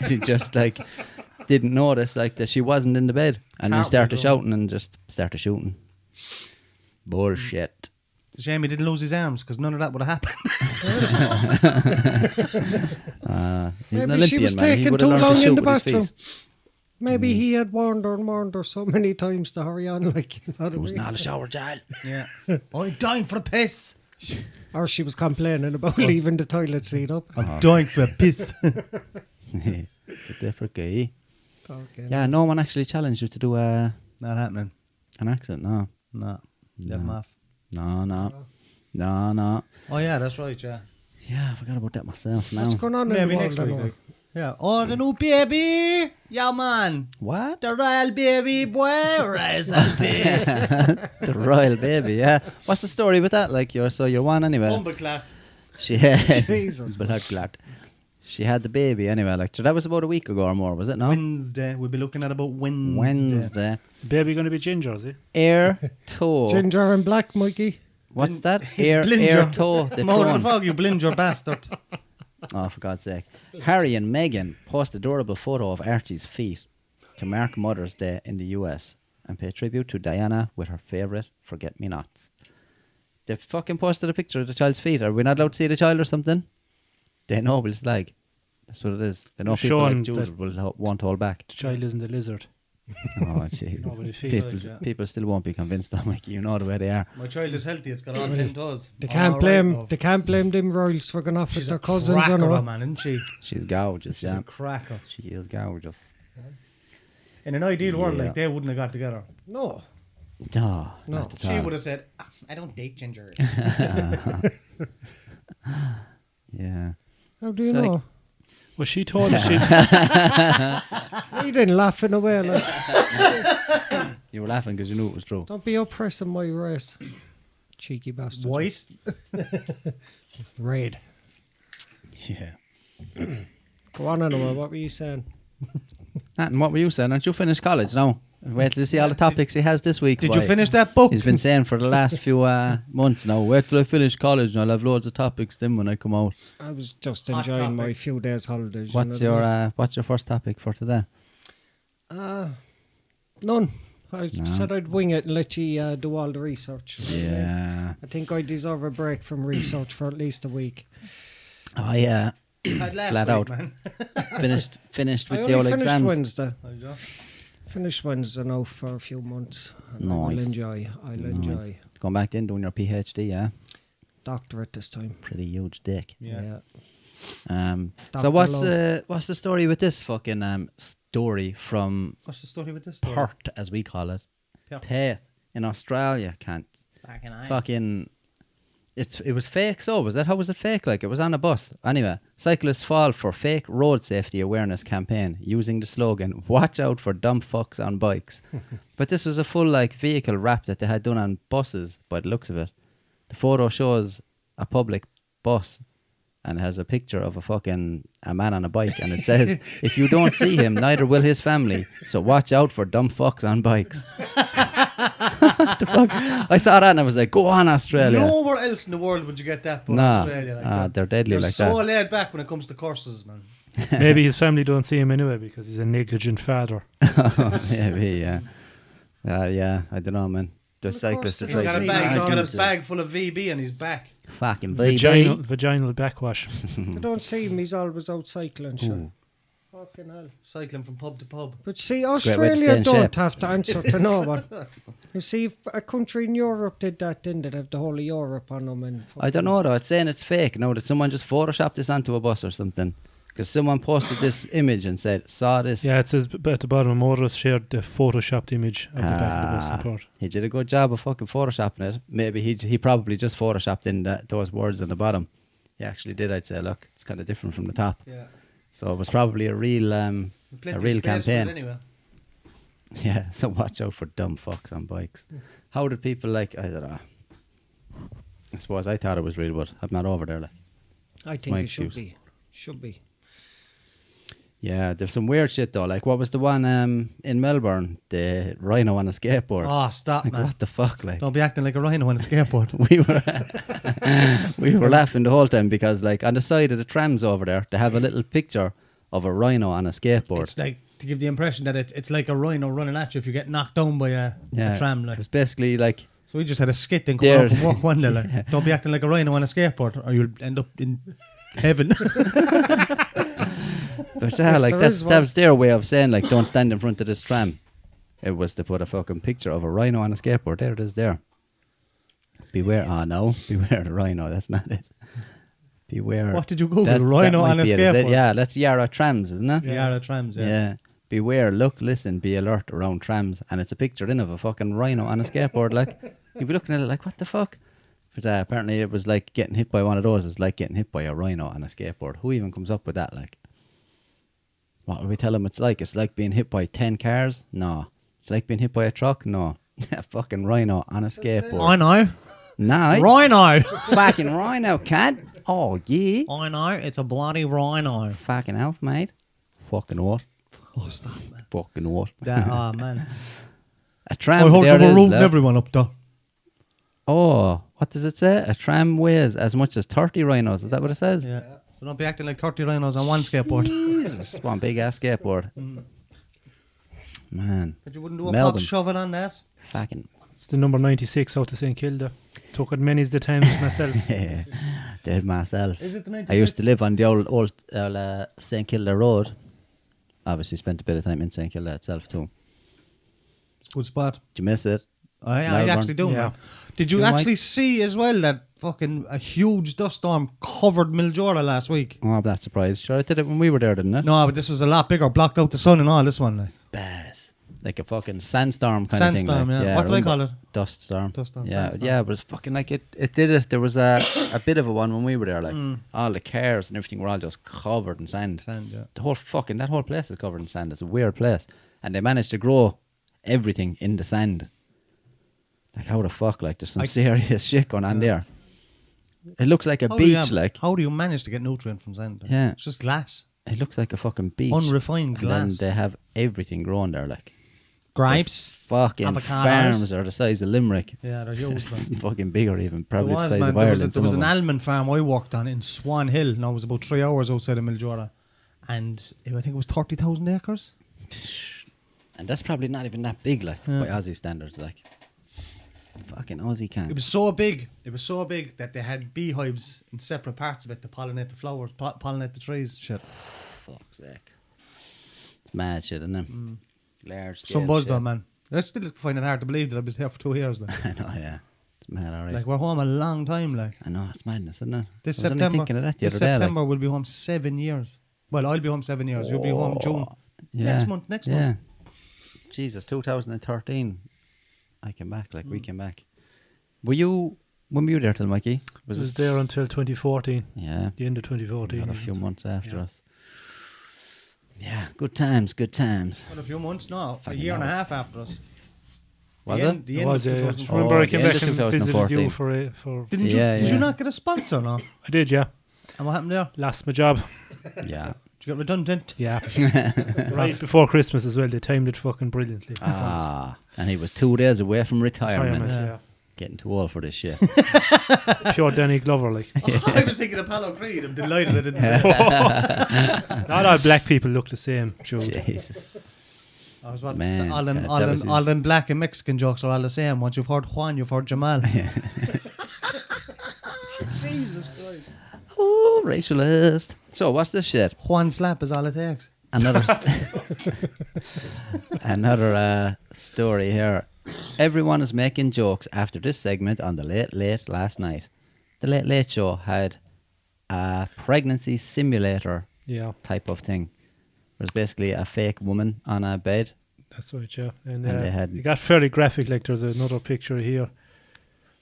he just like didn't notice like that she wasn't in the bed, and then started shouting and just started shooting. Bullshit.
It's a shame he didn't lose his arms because none of that would have happened.
He's an
Maybe she
Olympian,
was
man. He
taking
would
too
have learned to
long in
shoot
the
with his
bathroom.
feet.
Maybe he had warned her so many times to hurry on, like, you know what I
It was
mean?
not a shower, child.
Yeah. I'm dying for a piss.
Or she was complaining about leaving the toilet seat up.
I'm dying for a piss.
It's a different guy.
Okay.
Yeah, no one actually challenged you to do
Not happening.
an accent, no.
No. Let him off.
No.
Oh yeah, that's right, yeah.
Yeah, I forgot about that myself now.
What's going on
Maybe
in the world
next week.
anyway?
Like. Yeah. Oh, the new baby. Yeah, man.
What?
The royal baby boy. Rise up, baby.
The royal baby, yeah. What's the story with that? Like, you're one anyway.
Bumbleclat.
She had...
Jesus.
Blood clot. She had the baby anyway. Like, so that was about a week ago or more, was it? No?
Wednesday. We'll be looking at about Wednesday.
Wednesday.
Is the baby going to be ginger, is he?
Air toe.
Ginger and black, Mikey.
What's that?
He's
Air
blinger.
toe. The
Mouth of
throne.
the fog, you blinger bastard.
Oh, for God's sake. Harry and Meghan post a adorable photo of Archie's feet to mark Mother's Day in the US and pay tribute to Diana with her favourite forget-me-nots. They fucking posted a picture of the child's feet. Are we not allowed to see the child or something? They know we'll slag. That's what it is. They know
They're
people like
showing
Jude won't hold back.
The child isn't a lizard.
Oh, jeez.
Nobody feels
People,
like that.
people still won't be convinced, though, Mikey. You know the way they are.
My child is healthy. It's got all 10 toes.
They
All
can't
right,
blame.
love.
They can't blame them royals for going off with
She's
their
a
cousins,
cracker,
you know.
man, isn't she?
She's gorgeous,
She's
yeah.
a cracker.
She is gorgeous.
In an ideal world,
Yeah.
like, they wouldn't have got together.
No.
No,
No.
not at
She
all.
would have said, I don't date ginger.
Yeah.
How do you
So, like-
know?
Well, she told us she.
You didn't laugh in a way. Like,
You were laughing because you knew it was true.
don't be oppressing my race. Cheeky bastard.
White?
Red.
Yeah.
Go on anyway. What were you saying?
And what were you saying? Aren't you finished college now? Wait till you see all the topics he has this week.
Did
boy.
you finish that book?
He's been saying for the last few months now, wait till I finish college and I'll have loads of topics then when I come out.
I was just
Hot
enjoying my
topic.
few days holidays.
What's
you know
your first topic for today?
None. I
No.
said I'd wing it and let you do all the research.
Yeah.
I think I deserve a break from research for at least a week.
Oh yeah.
Had last
Flat
week,
out.
man.
Finished
I
with
only
the old
finished
exams.
Wednesday.
There you go.
Finished Wednesday now for a few months. And I'll
Nice.
enjoy. I'll
Nice.
enjoy.
Going back in doing your PhD, yeah.
Doctorate this time.
Pretty huge dick.
Yeah.
So
Dr.
what's the story with this fucking story from
What's the story with this story?
Perth, as we call it?
Perth.
Perth in Australia, can't
Fucking aye.
fucking. It was fake. So was that? How was it fake? Like it was on a bus. Anyway, cyclists fall for fake road safety awareness campaign using the slogan "Watch out for dumb fucks on bikes." But this was a full like vehicle wrap that they had done on buses. By the looks of it, the photo shows a public bus and has a picture of a man on a bike, and it says, "If you don't see him, neither will his family. So watch out for dumb fucks on bikes." What the fuck? I saw that and I was like, "Go on, Australia!"
Nowhere else in the world would you get that, but
Nah.
Australia. Like
They're deadly
they're
like
so
that.
laid back when it comes to courses, man.
Maybe his family don't see him anyway because he's a negligent father.
Maybe, yeah. Yeah, I don't know, man. The
Of
cyclists
course,
are
He's got a
Right.
bag. He's got
Jesus.
a bag full of VB on his back.
Fucking
Vaginal,
baby.
vaginal backwash.
I don't see him. He's always out cycling. Sure.
Ooh.
Fucking hell.
Cycling from pub to pub.
But see,
great way to stay
Australia
in
don't
shape.
have to answer to no one. You see, if a country in Europe did that, then they'd have the whole of Europe on them. And
I don't know though. It's saying it's fake. No, that someone just photoshopped this onto a bus or something. Because someone posted this image and said, "Saw this."
Yeah, it says at the bottom, a motorist shared the photoshopped image of the back of the bus in Perth.
He did a good job of fucking photoshopping it. Maybe he probably just photoshopped in those words on the bottom. He actually did. I'd say, look, it's kind of different from the top.
Yeah.
So it was probably a real
Plenty
real
of space for it
campaign.
anyway.
Yeah, so watch out for dumb fucks on bikes. How did people I don't know. I suppose I thought it was real, but I'm not over there. Like,
I think
my
it should
excuse.
be. Should be.
yeah, there's some weird shit though. Like, what was the one in Melbourne? The rhino on a skateboard.
Oh, stop,
Like,
man.
what the fuck? Like,
Don't be acting like a rhino on a skateboard.
we were laughing the whole time because, like, on the side of the trams over there, they have a little picture of a rhino on a skateboard.
It's like to give the impression that it's like a rhino running at you if you get knocked down by a tram. Like.
It was basically like.
So we just had a skit and come up
There.
and work one day. Like, don't be acting like a rhino on a skateboard or you'll end up in heaven.
But yeah, like
there
that
is one.
was their way of saying, like, don't stand in front of this tram. It was to put a fucking picture of a rhino on a skateboard. There it is there. Beware. Oh no, beware the rhino. That's not it. Beware.
What did you Google?
That
Rhino
might
on a
be it, is it?
skateboard?
Yeah, that's Yarra trams, isn't it?
Yeah, the trams,
Yeah. Beware, look, listen, be alert around trams. And it's a picture in of a fucking rhino on a skateboard. Like, you'd be looking at it like, what the fuck? But apparently it was like getting hit by one of those. It's like getting hit by a rhino on a skateboard. Who even comes up with that? Like, what will we tell them it's like? It's like being hit by 10 cars? No. It's like being hit by a truck? No. A fucking rhino on a skateboard.
I know.
No.
Rhino.
Fucking rhino, cat. Oh, yeah.
I know. It's a bloody rhino.
Fucking hell, mate. Fucking what?
Oh, stop, man.
Fucking what?
Oh, man.
A tram.
I heard
there
you
it
were
is,
rooting
love.
everyone up, though.
Oh, what does it say? A tram weighs as much as 30 rhinos. Is that what it says?
Yeah. So don't be acting like 30 rhinos on one skateboard.
Jesus, one big ass skateboard. Man,
But you wouldn't do a
Melbourne.
pop shove it on that?
fucking.
It's the number 96 out of St Kilda. Took it many's the times myself.
Did myself.
Is it the 96?
I used to live on the old St Kilda Road. Obviously, spent a bit of time in St Kilda itself too.
Good spot.
Did you miss it?
I
Melbourne.
actually do.
Yeah.
Man. Did you
Do you
actually
like-
see as well that fucking a huge dust storm covered Mildura last week?
Oh, I'm not surprised. Sure, it did it when we were there, didn't it?
No, but this was a lot bigger. Blocked out the sun and all. This one, like.
Baz. Like a fucking sandstorm kind of thing.
Sandstorm,
Like.
yeah. What do they call it?
Dust storm.
Dust storm,
Yeah,
sandstorm.
yeah, but it's fucking like it did it. There was a bit of a one when we were there. Like all the cars and everything were all just covered in sand.
Sand, yeah.
The whole that whole place is covered in sand. It's a weird place. And they managed to grow everything in the sand. Like how the fuck? Like there's some serious shit going on there. It looks like a beach. Like
how do you manage to get nutrient from sand?
Yeah.
It's just glass.
it looks like a fucking beach.
Unrefined
And
glass.
then they have everything growing there. Like
Grapes.
fucking
Avocados.
farms are the size of Limerick.
Yeah, they're huge.
It's
man.
fucking bigger even.
It
Probably the
was,
size
man.
of
There
Ireland.
was,
some
there was
of
an
them.
almond farm I worked on in Swan Hill. Now it was about 3 hours outside of Mildura. And I think it was 30,000 acres.
And that's probably not even that big, like
Yeah.
by Aussie standards, like fucking Aussie can't.
It was so big. It was so big that they had beehives in separate parts of it to pollinate the flowers, pollinate the trees. Shit.
Fuck's sake. It's mad shit, isn't it? Large scale
Some buzz
shit.
though, man. I still find it hard to believe that I was there for 2 years. Like,
I know, yeah. It's mad, alright.
like we're home a long time. Like
I know, it's madness, isn't it?
this
I was only
September.
thinking of that the
This
other day.
September we'll be home 7 years. Well, I'll be home 7 years. You'll be home June.
Yeah.
Next
yeah.
month.
Jesus, 2013. I came back, like we came back. Were you, when were you there till, Mikey?
I was there until 2014,
Yeah.
the end of 2014.
Another few months after
Yeah.
us. Yeah, good times, good times.
Well, a few months now. A
Fucking
year and a
hell.
half after us.
Was
The
it?
end- The
It
end
was,
of
yeah.
2014.
Remember
Oh,
I
the
came
end
back
of
and visited
2014.
you for
Did
Yeah.
you not get a sponsor? No.
I did, yeah.
And what happened there?
Lost my job.
Yeah.
Did you get redundant?
Yeah. Right before Christmas as well. They timed it fucking brilliantly.
Ah, and he was 2 days away from retirement.
Retirement, yeah.
Getting too old for this shit.
Pure Danny Glover, like.
I was thinking of Apollo Creed. I'm delighted I didn't say it.
Not all black people look the same, Jude.
Jesus.
I was about to
Man,
say, all them,
that
all, them,
was
all
his-
them black and Mexican jokes are all the same. Once you've heard Juan, you've heard Jamal. Jesus Christ.
Oh, racialist. So, what's this shit?
Juan slap is all it takes.
Another another story here. Everyone is making jokes after this segment on the Late Late last night. The Late Late Show had a pregnancy simulator
Yeah,
type of thing. It was basically a fake woman on a bed.
that's right, yeah. And
they had-
it got fairly graphic, like there's another picture here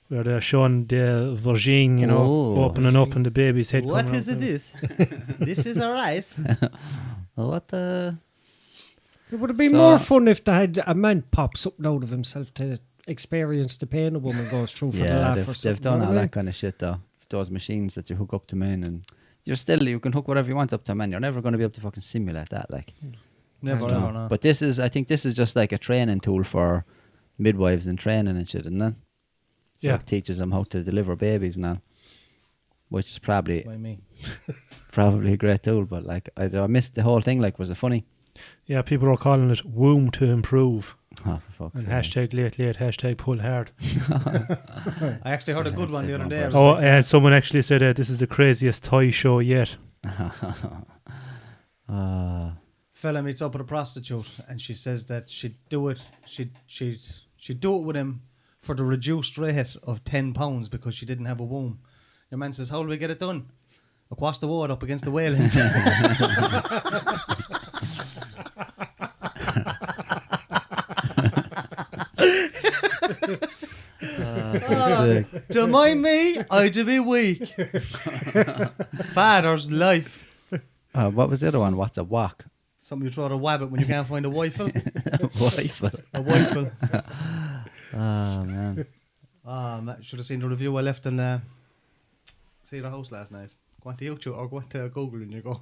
where they're showing the Virgin, you know,
Oh.
opening up and the baby's head
What
coming
is
out.
it this? This is a rice.
What the?
It would have been
So-
more fun if they had a man pop something out of himself to experience the pain a woman goes through for the
Yeah,
laugh or
they've
something.
done
you know
all
what I
that kind of shit though. Those machines that you hook up to men, and you can hook whatever you want up to a man. You're never going to be able to fucking simulate that, like.
Never,
No.
ever, no.
But I think this is just like a training tool for midwives and training and shit, isn't it? So
Yeah.
it teaches them how to deliver babies and all, which is probably
By me.
a great tool. But like, I missed the whole thing. Like, was it funny?
Yeah, people are calling it womb to improve.
Oh, for fuck's
And
sake.
hashtag late late, hashtag pull hard.
I actually heard a good one the other day. I was
Oh,
like,
and someone actually said this is the craziest toy show yet.
fella meets up with a prostitute and she says that she'd do it with him for the reduced rate of £10 because she didn't have a womb. Your man says, how do we get it done? Across the water up against the whalings. To mind me, I to be weak. Father's life.
What was the other one? What's a wok?
Something you throw at a wabbit when you can't find a wifle.
Rifle.
A wifle.
Oh man.
Man, should have seen the review I left in see the house last night. Go on to YouTube or go on to Google and you go.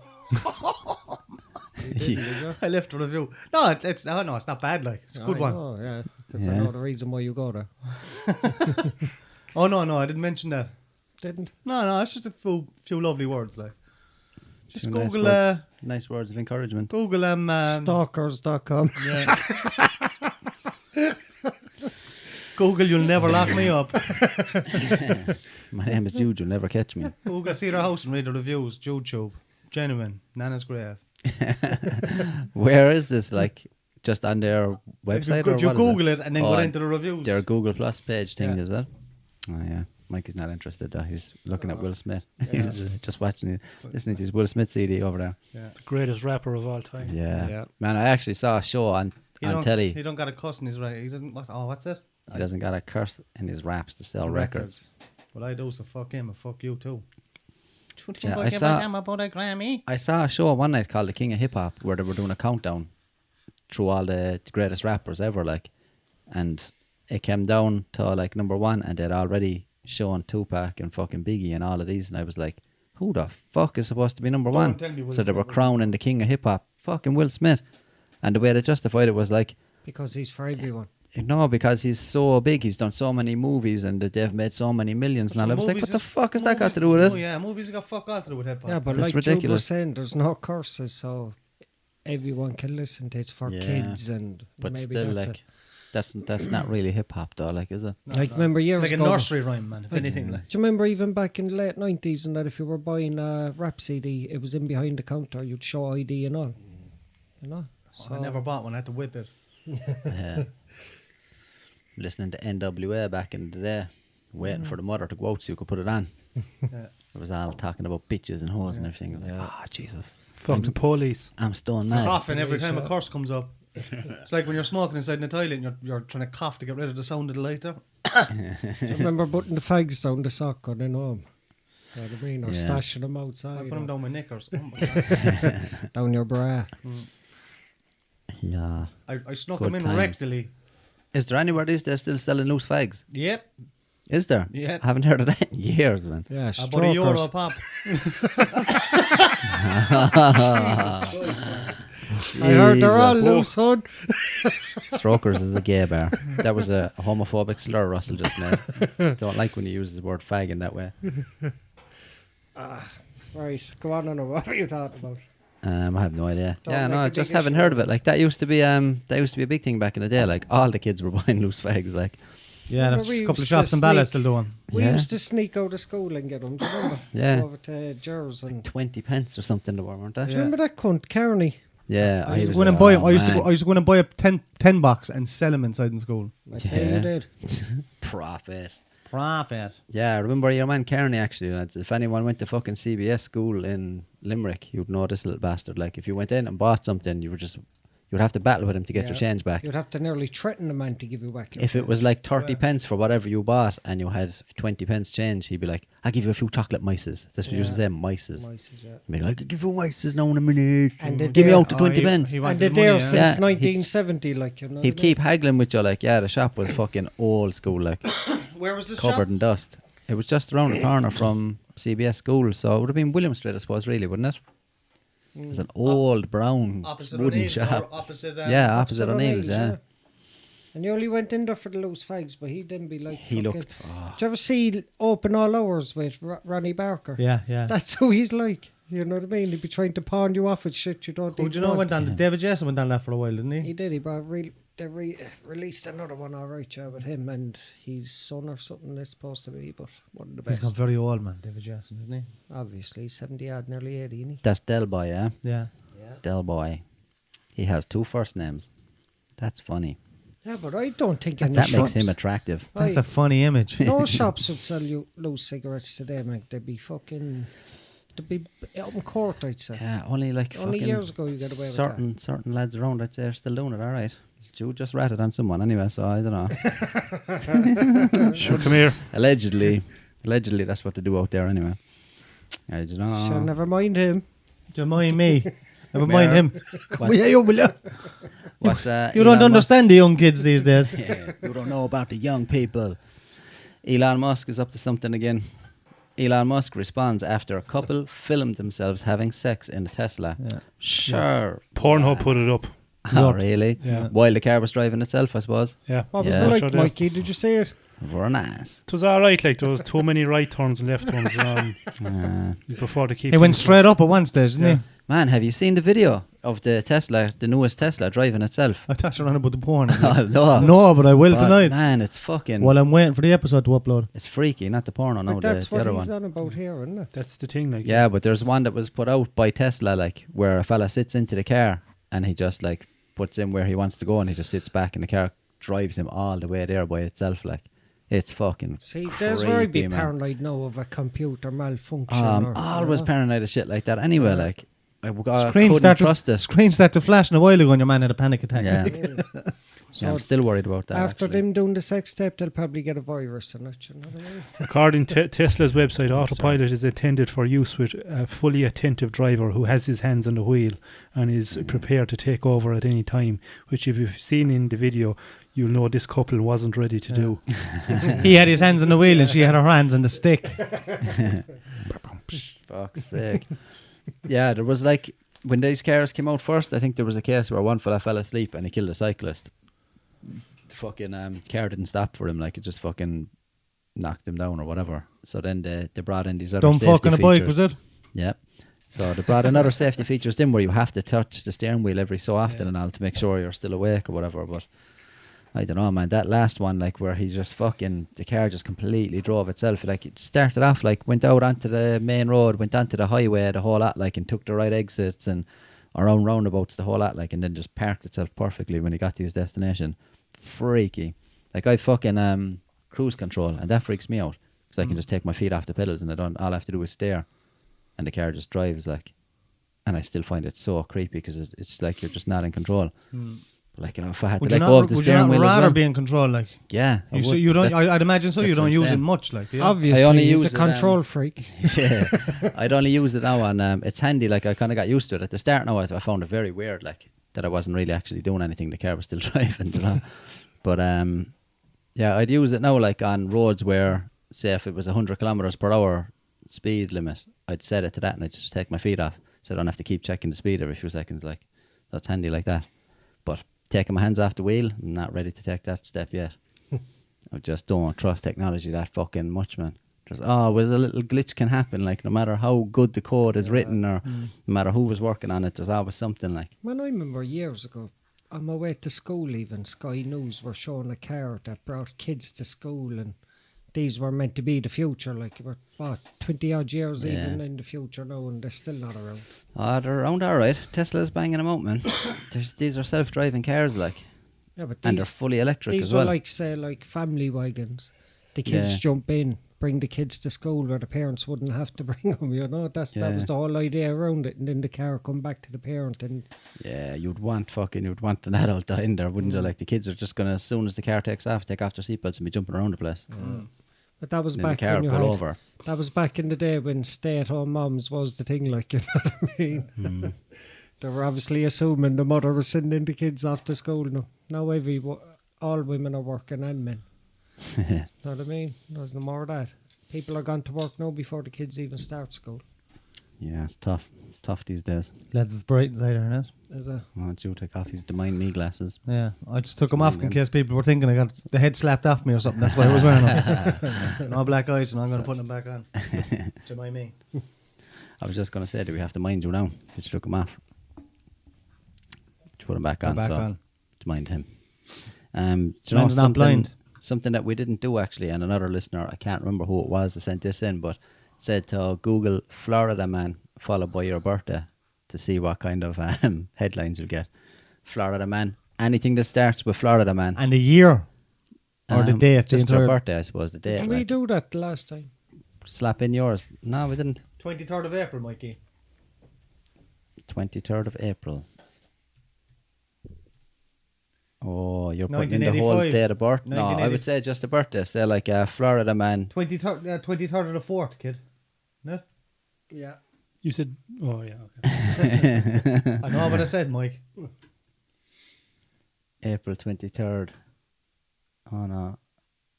I left a review. No, it's not bad. Like it's a good
I
one.
know, yeah. That's
Yeah.
another reason why you go there.
Oh no, I didn't mention that.
Didn't?
No, it's just a few lovely words. Like just
Few
Google
nice words of encouragement.
Google
Stalkers.com.
yeah. Google, you'll never lock me up.
My name is Jude. You'll never catch me.
Google, see their house and read the reviews. YouTube, genuine, Nana's grave.
Where is this? Like, just on their website
If
or
you
what is
Google it and then go
Oh,
into the reviews.
their Google Plus page thing,
Yeah.
is it? Oh yeah. Mike is not interested though. He's looking at Will Smith. He's just watching, listening to his Will Smith CD over there.
Yeah.
The greatest rapper of all time.
Yeah.
Yeah.
Man, I actually saw a show on telly.
He don't got a cuss in his right. He doesn't. What's it?
He doesn't got a curse in his raps to sell records.
Well, I do, so fuck him and fuck you too.
Yeah, I saw a show one night called The King of Hip Hop where they were doing a countdown through all the greatest rappers ever, like, and it came down to like number 1, and they'd already shown Tupac and fucking Biggie and all of these, and I was like, who the fuck is supposed to be number 1?
tell me Will
So they were
Smith.
crowning the King of Hip Hop, fucking Will Smith, and the way they justified it was like,
Because he's for everyone.
no, because he's so big, he's done so many movies, and they've made so many millions. And all. I was like, what the fuck has that got to do with
Oh
it?
yeah, movies got fuck all to do with hip hop.
Yeah, but
That's
like Jude was
ridiculous.
saying, there's no curses, so everyone can listen to it. It's for
Yeah.
kids, and
But
maybe
still,
that's
like,
it.
that's not really hip hop, though, like, is it?
Like, remember years
it's like
ago.
a nursery rhyme, man. If anything, like.
Do you remember even back in the late 90s and that if you were buying a rap CD, it was in behind the counter, you'd show ID and all. You know?
I never bought one. I had to whip it.
Listening to NWA back in the day, waiting for the mother to go out so you could put it on.
Yeah.
It was all talking about bitches and hoes and everything. I was like, Jesus,
Fuck the police.
I'm stoned mad.
Coughing every time a curse comes up. It's like when you're smoking inside in the toilet and you're trying to cough to get rid of the sound of the lighter.
Do you remember putting the fags down the sock on and home? You know what I mean? Or
Yeah.
stashing them
I
outside.
put them
or
down my knickers. Oh my God.
down your bra.
Yeah.
I snuck
Good
them in
times.
rectally.
Is there anywhere these days still selling loose fags?
Yep.
Is there?
Yeah.
I haven't heard of that in years, man.
Yeah,
About a euro a
strokers.
pop.
I heard they're all
Jesus.
loose, son.
Strokers is a gay bar. That was a homophobic slur Russell just made. Don't like when you use the word fag in that way.
Right, go on, what are you talking about?
I have no idea.
Don't
Yeah,
make
no,
a
I just
big
haven't
issue
heard of
out
it. Like that used to be a big thing back in the day. Like all the kids were buying loose fags. Like
Yeah,
Remember
there's
we
a couple of
used
shops
to
in Ballast
sneak-
still doing.
We
Yeah.
used to sneak out of school and get them, do you remember?
Yeah.
Go over to Gers and...
20 pence or something, they were, weren't they?
Do you remember that cunt, Kearney?
Yeah,
I used to
was
go in and
like,
buy.
oh,
I used
man.
to go in and buy a 10 box and sell them inside in school.
I say
Yeah.
you did.
Profit.
Profit.
Yeah, I remember your man Kearney actually, lads. If anyone went to fucking CBS school in Limerick, you'd know this little bastard. Like, if you went in and bought something, you would have to battle with him to get your
Yeah.
change back.
You'd have to nearly threaten the man to give you back your
If it
change.
was like 30 pence for whatever you bought and you had 20 pence change, he'd be like, I'll give you a few chocolate mices. That's what he used to say, mices.
Mices, yeah.
He'd be like, I could give you mices now in a minute.
And they
Give me
dare-
out the 20 pence.
He
And
wanted
they're
the money,
there
yeah.
since
Yeah,
1970, like, you know.
He'd keep haggling with you like, yeah, the shop was fucking old school, like,
Where was this
covered in dust. It was just around the corner from CBS school, so it would have been William Street, I suppose, really, wouldn't it? It was an old brown
Opposite
wooden
O'Neill's
shop.
or opposite.
Yeah, opposite O'Neill's,
O'Neill's,
yeah.
And you only went in there for the loose fags, but he didn't be like.
He
fucking-
looked.
Did you ever see Open All Hours with Ronnie Barker?
Yeah, yeah.
That's who he's like. You know what I mean? He'd be trying to pawn you off with shit you don't
Who
even
do you know
want.
went down? David Jason went down that for a while, didn't he?
He did. He brought they released another one, all right, yeah, with him and his son or something. Is supposed to be, but one of the
He's
best.
got very old, man. David Jason, isn't he?
Obviously, he's 70 odd, nearly 80, isn't he?
That's Del Boy, yeah?
Yeah.
Del Boy. He has 2 first names. That's funny.
Yeah, but I don't think any
That makes
shops,
him attractive.
That's a funny image.
no shops would sell you loose cigarettes today, mate. They'd be out in court, I'd say.
Yeah, only like
Only
fucking
years ago you got away with
certain lads around, I'd say, are still doing it, alright. Jude just ratted on someone anyway, so I don't know.
Sure, come here.
Allegedly, that's what they do out there anyway. I don't know.
Sure, never mind him.
Don't mind me. Never
Come
mind
here.
him.
What's-
Yeah, you will.
What's,
You
Elon
don't
Musk-
understand the young kids these days.
Yeah, you don't know about the young people. Elon Musk is up to something again. Elon Musk responds after a couple filmed themselves having sex in a Tesla.
Yeah.
Sure.
Pornhub put it up.
Oh, really?
Yeah.
While the car was driving itself, I suppose.
Yeah.
What was
Yeah.
it like,
Sure did.
Mikey? Did you see it?
Very nice.
It was alright, like there was too many right turns and left turns. You prefer to keep.
He went
things
straight
close.
up at one stage, didn't
Yeah.
he?
Man, have you seen the video of the Tesla, the newest Tesla, driving itself?
I touched around about the porn.
Oh, no.
No, but I will
But,
tonight.
Man, it's fucking...
While I'm waiting for the episode to upload.
It's freaky, not the porno, no,
But
the
that's what
other
he's
one.
on about here, isn't it?
That's the thing, like.
Yeah, but there's one that was put out by Tesla, like, where a fella sits into the car and he just, like, puts in where he wants to go, and he just sits back, and the car drives him all the way there by itself. Like, it's fucking
See,
creepy,
there's where I'd be
man.
paranoid now of a computer malfunction.
I'm always paranoid of shit like that. Anyway, like, I couldn't trust it.
Screen started flashing a while ago, and your man had a panic attack.
Yeah.
So
Yeah, I'm still worried about that.
after
actually.
them doing the sex tape, they'll probably get a virus and that, you know what I mean?
According to Tesla's website, autopilot is intended for use with a fully attentive driver who has his hands on the wheel and is prepared to take over at any time, which if you've seen in the video, you'll know this couple wasn't ready to do.
He had his hands on the wheel, and she had her hands on the stick.
Fuck's sake. Yeah, there was like, when these cars came out first, I think there was a case where one fella fell asleep and he killed a cyclist. The fucking car didn't stop for him, like it just fucking knocked him down or whatever. So then they brought in these other
Dumb
safety
fuck on a
features.
bike, was it?
Yeah. So they brought another safety features in where you have to touch the steering wheel every so often and all to make sure you're still awake or whatever. But I don't know, man. That last one, like where he just fucking, the car just completely drove itself. Like it started off, like went out onto the main road, went onto the highway, the whole lot, like, and took the right exits and around roundabouts, the whole lot, like, and then just parked itself perfectly when he got to his destination. Freaky. Like I fucking cruise control, and that freaks me out because I can just take my feet off the pedals and all I have to do is stare, and the car just drives, like, and I still find it so creepy because it's like you're just not in control. Like, you know, if I had to let go of the steering wheel as
rather
well,
be in control, like?
yeah, I
You, so
would,
you
but
don't.
that's-
I'd imagine so. You
that's what
don't
I'm
use it
saying.
much, like. Yeah.
Obviously,
only
he's
use
a
it,
control freak.
Yeah, I'd only use it now, and it's handy. Like I kind of got used to it at the start. Now I found it very weird, like that I wasn't really actually doing anything. The car was still driving, you know. But yeah, I'd use it now, like on roads where, say, if it was 100 kilometers per hour speed limit, I'd set it to that, and I'd just take my feet off, so I don't have to keep checking the speed every few seconds. Like that's handy, like that. But taking my hands off the wheel, I'm not ready to take that step yet. I just don't trust technology that fucking much, man. There's always a little glitch can happen, like no matter how good the code is written or no matter who was working on it, there's always something, like.
Man, I remember years ago, on my way to school even, Sky News were showing a car that brought kids to school, and these were meant to be the future, like, what, 20 odd years even in the future now, and they're still not around.
They're around alright. Tesla's banging them out, man. These are self-driving cars, like,
Yeah, but
and they're fully electric
these
as
were
well.
like, say, like family wagons. The kids
Yeah.
jump in, bring the kids to school where the parents wouldn't have to bring them, you know. That was
Yeah.
the whole idea around it, and then the car come back to the parent, and
Yeah, you'd want an adult in there, wouldn't you? Like the kids are just gonna, as soon as the car takes off, take off their seatbelts and be jumping around the place.
but that was
And then the
back
car
when you
pull
had,
over.
that was back in the day when stay-at-home moms was the thing, like, you know what I mean? They were obviously assuming the mother was sending the kids off to school. Now all women are working and men. Know what I mean? There's no more of that. People are gone to work now before the kids even start school.
Yeah, it's tough. It's tough these days.
Lads, it's bright inside here, isn't it?
Is a
Oh, Jude take off his Mind Me glasses.
Yeah, I just took them
It's
off in
mine,
case people were thinking I got the head slapped off me or something. That's why I was wearing them. No black eyes, and I'm going to put them back on. To my me.
I was just gonna say, do we have to mind you now that you took them off? To put them back
They're
on,
back
so
on.
to mind him. Do you know
Man's not blind.
something that we didn't do actually, and another listener, I can't remember who it was that sent this in, but said to Google Florida man followed by your birthday to see what kind of headlines you'll get. Florida man. Anything that starts with Florida man.
And the year. Or the date.
Just
the
your
entire-
birthday, I suppose, the date.
Did we
Like.
do that the last time?
Slap in yours. No, we didn't.
23rd of April, Mikey.
23rd of April. Oh, you're putting in the whole
1985.
date of birth? No, I
1980.
would say just a birthday. Say like a Florida man.
23rd of the 4th, kid. No?
Yeah.
You said, oh yeah, okay.
I know what I said, Mike.
April 23rd. Oh no.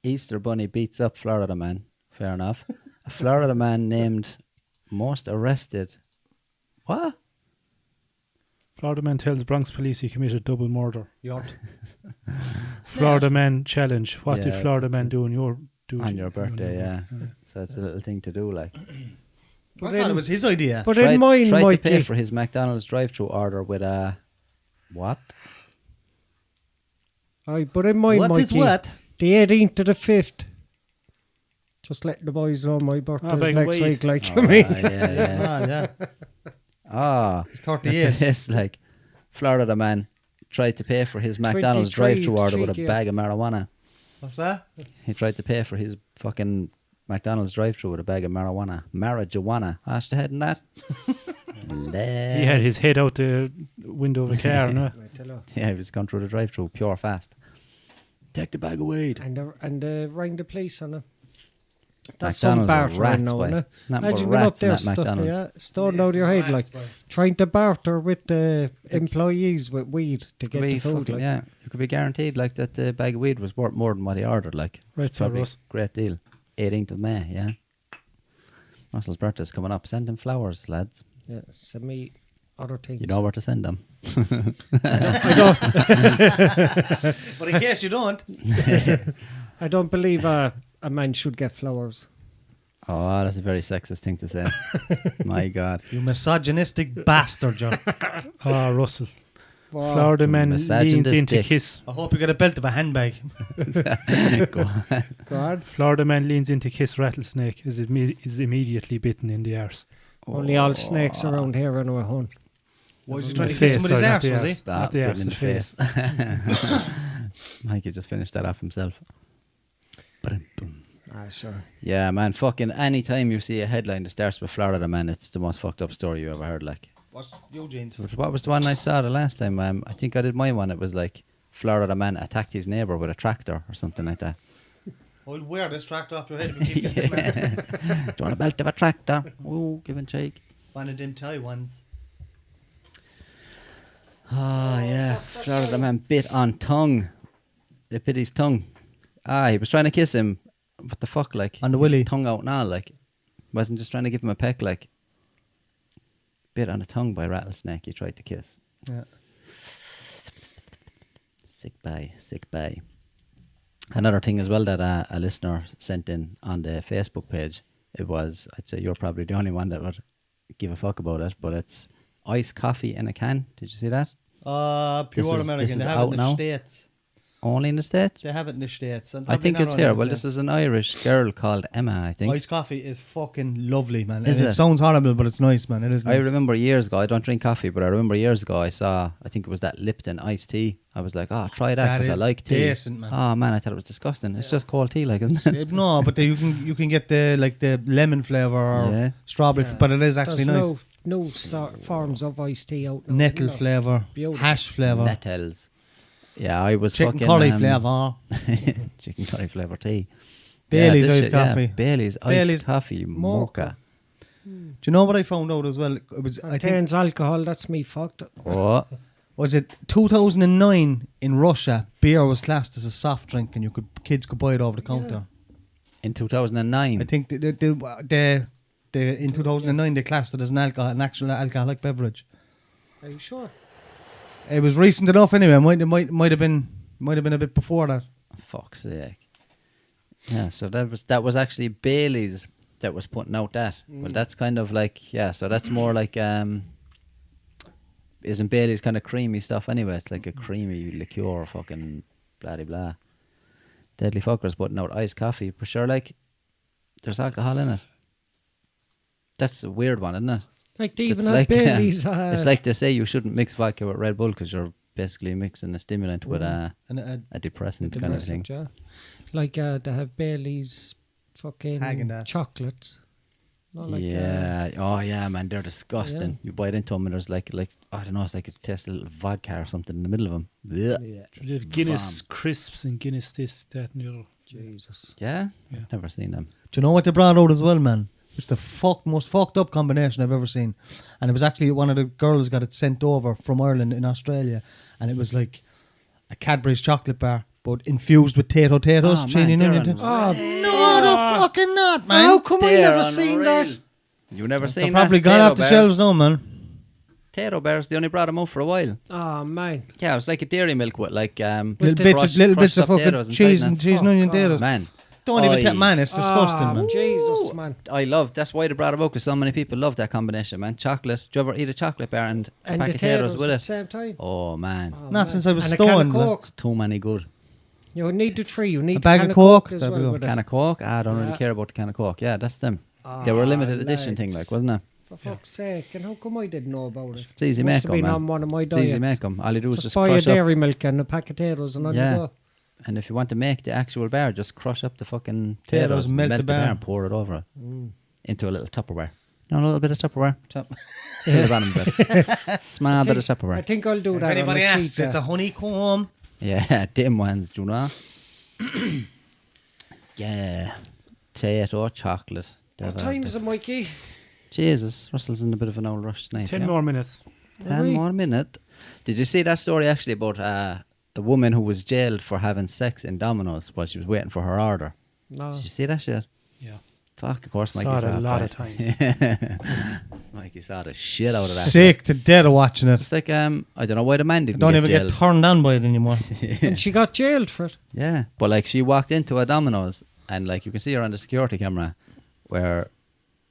Easter Bunny beats up Florida man. Fair enough. A Florida man named most arrested. What?
Florida man tells Bronx police he committed double murder.
Yacht.
Florida man challenge. What did
Yeah,
Florida
that's
man
it.
do on
On your birthday, yeah. So it's a little thing to do, like.
I thought it was his idea.
But in mine,
tried to pay
Mikey,
for his McDonald's drive-through order with a what?
but in mine,
What
Mikey,
is what?
the 18th to the 5th. Just letting the boys know my birthday's
by the
next
way.
week, like,
Oh,
I mean.
yeah.
Ah, yeah.
Ah,
He's 38.
it's like Florida man tried to pay for his McDonald's drive-thru order with a
cheeky.
bag of marijuana.
What's that?
He tried to pay for his fucking McDonald's drive-thru with a bag of marijuana. Marijuana. Ash the head in that.
He had his head out the window of a car, no?
Yeah, he was going through the drive-thru, pure fast. Take the bag of weed.
And rang the police on him.
McDonald's
That's some
are
barter
rats,
now,
boy.
no?
Nothing but
Imagine going up
rats in
there,
that McDonald's.
stoned out of your head, like trying to barter with the employees with weed to get the food. Like.
Yeah, you could be guaranteed like that the bag of weed was worth more than what he ordered. Like,
Right, so
probably
Ross.
great deal. 18th of May, yeah. Russell's birthday's coming up. Send him flowers, lads.
Yeah, send me other things.
You know where to send them.
But in case you don't,
I don't believe a man should get flowers.
Oh, that's a very sexist thing to say. My God.
you misogynistic bastard, John.
Ah, Russell.
Wow.
Florida man
Misogynist
leans into
dick.
kiss.
I hope you get a belt of a handbag.
Go on.
Go on.
Florida man leans into kiss rattlesnake is immediately bitten in the arse.
Only all snakes around here anyway, hon.
Why was he
The
trying to kiss him with his
sorry, not
arse,
the
was he?
arse.
Ah,
Not the
bitten
arse,
in
the face.
Mikey just finished that off himself. Ba-dum-bum.
Ah, sure.
Yeah, man, fucking anytime you see a headline that starts with Florida man, it's the most fucked up story you ever heard, like.
What's Eugene's?
What was the one I saw the last time? I think I did my one. It was like Florida man attacked his neighbour with a tractor or something like that.
I'll wear this tractor off your head if you keep getting smacked.
Do you want a belt of a tractor? Ooh, give and shake.
One of them tie ones.
Oh, yeah. Florida man bit on tongue. They bit his tongue. Ah, he was trying to kiss him. What the fuck, like?
On the willy.
Tongue out and all, like. Wasn't just trying to give him a peck, like. Bit on the tongue by rattlesnake he tried to kiss.
Yeah.
Sick bay. Another thing as well that a listener sent in on the Facebook page, it was, I'd say you're probably the only one that would give a fuck about it, but it's iced coffee in a can. Did you see that?
Pure
this
American.
is
They have it
out
in the
now?
States.
Only in the States?
They have it in the States. and
I
probably
think
not
it's
only
here.
in the
Well, this
States.
is an Irish girl called Emma, I think.
Iced coffee is fucking lovely, man.
Is
And
it?
it sounds horrible, but it's nice, man. It is nice.
I remember years ago, I don't drink coffee, but I remember years ago I think it was that Lipton iced tea. I was like, oh, try that
That
because I
is
like tea.
decent, man.
Oh, man, I thought it was disgusting. It's just cold tea, like, isn't it?
No, but you can get the lemon flavour or
Yeah.
strawberry, but it is actually
There's
nice.
no forms of iced tea out now.
Nettle
you know.
flavour,
Beautiful.
hash flavour,
Nettles. Yeah, I was
chicken
fucking...
curry flavour,
chicken curry flavour tea.
Bailey's
this
iced
shit, yeah,
coffee.
Bailey's iced
Bailey's
coffee mocha.
Do you know what I found out as well? It was I think
Contains alcohol. That's me fucked.
Oh,
was it 2009 in Russia? Beer was classed as a soft drink, and kids could buy it over the counter.
in 2009.
I think the in 2009 they classed it as an actual alcoholic beverage.
Are you sure?
It was recent enough anyway. Might have been a bit before that.
Fuck's sake. Yeah, so that was actually Bailey's that was putting out that. Well, that's kind of like, yeah, so that's more like, isn't Bailey's kind of creamy stuff anyway? It's like a creamy liqueur, fucking blah de blah. Deadly fuckers putting out iced coffee, for sure, like, there's alcohol in it. That's a weird one, isn't it?
Like they even
It's
have
like,
Bailey's.
It's like they say you shouldn't mix vodka with Red Bull because you're basically mixing a stimulant with a depressant kind of thing.
Yeah. Like they have Bailey's fucking
Häagen-Dazs.
chocolates. Not like,
Yeah. Oh yeah, man, they're disgusting.
Yeah.
You bite into them and there's like I don't know, it's like it tastes a little vodka or something in the middle of them. Yeah.
They have Guinness crisps and Guinness this, that, and the other.
Jesus.
Yeah?
Yeah.
Never seen them.
Do you know what they brought out as well, man? It's the most fucked up combination I've ever seen. And it was actually one of the girls got it sent over from Ireland in Australia. And it was like a Cadbury's chocolate bar, but infused with potatoes,
Oh,
chili
man,
and
they're
onion.
Oh,
No, they're fucking not, man.
how come I
They're
never seen
unreal.
that?
You never
They're
seen
probably
that?
gone
Potato
off the
bars.
shelves now, man.
Potato bars, they only brought them out for a while.
Oh, man.
Yeah, it was like a dairy milk with like
Little
the
bits of
crushed
fucking
potatoes
cheese
inside
and
that.
cheese and onion
Fuck
potatoes.
Man,
Don't even take, man, it's disgusting,
Ah,
man.
Jesus, man.
I love, that's why they brought it out, because so many people love that combination, man. Chocolate. Do you ever eat a chocolate bar and a
And
pack of
potatoes
potatoes with
at the
it?
same time.
Oh man,
Oh,
Not
man.
since I was
and a can
stoned,
of
like.
Coke.
it's too many good.
You need the three. You need
A bag
can
of Coke,
as
there we
well
go.
with
Can
it.
of Coke? I don't really
Yeah.
care about the can of Coke. Yeah, that's them. They were a limited edition thing, like, wasn't it?
For fuck's sake, and how come I didn't know about it?
It's easy
Must
make
have
'em,
been
man.
on one of my
It's
diets.
easy make 'em. All you do is just
buy a
crush up.
dairy milk and a pack of potatoes and on you go.
And if you want to make the actual bar, just crush up the fucking
Potatoes,
potatoes,
melt the bar.
and pour it over it into a little Tupperware. You know, a little bit of Tupperware. Fill the bottom bit. Small bit of
I
Tupperware.
think I'll do
If
that.
anybody
on a
asks,
cheat
it's
day.
a honeycomb.
Yeah, them ones, do you know? Yeah. Potato, chocolate.
What time is it, Mikey?
Jesus, Russell's in a bit of an old rush tonight.
10
yeah?
more minutes.
10 more minutes. Did you see that story actually about the woman who was jailed for having sex in Domino's while she was waiting for her order?
No.
Did you see that shit?
Yeah.
Fuck, of course, Mikey
Saw it
saw
a lot
right?
of times.
Mikey saw the shit out of that.
Sick to death of watching it.
It's like, I don't know why the man
I
didn't
don't
get
even
jailed.
get turned on by it anymore.
And she got jailed for it.
Yeah, but like she walked into a Domino's and like you can see her on the security camera where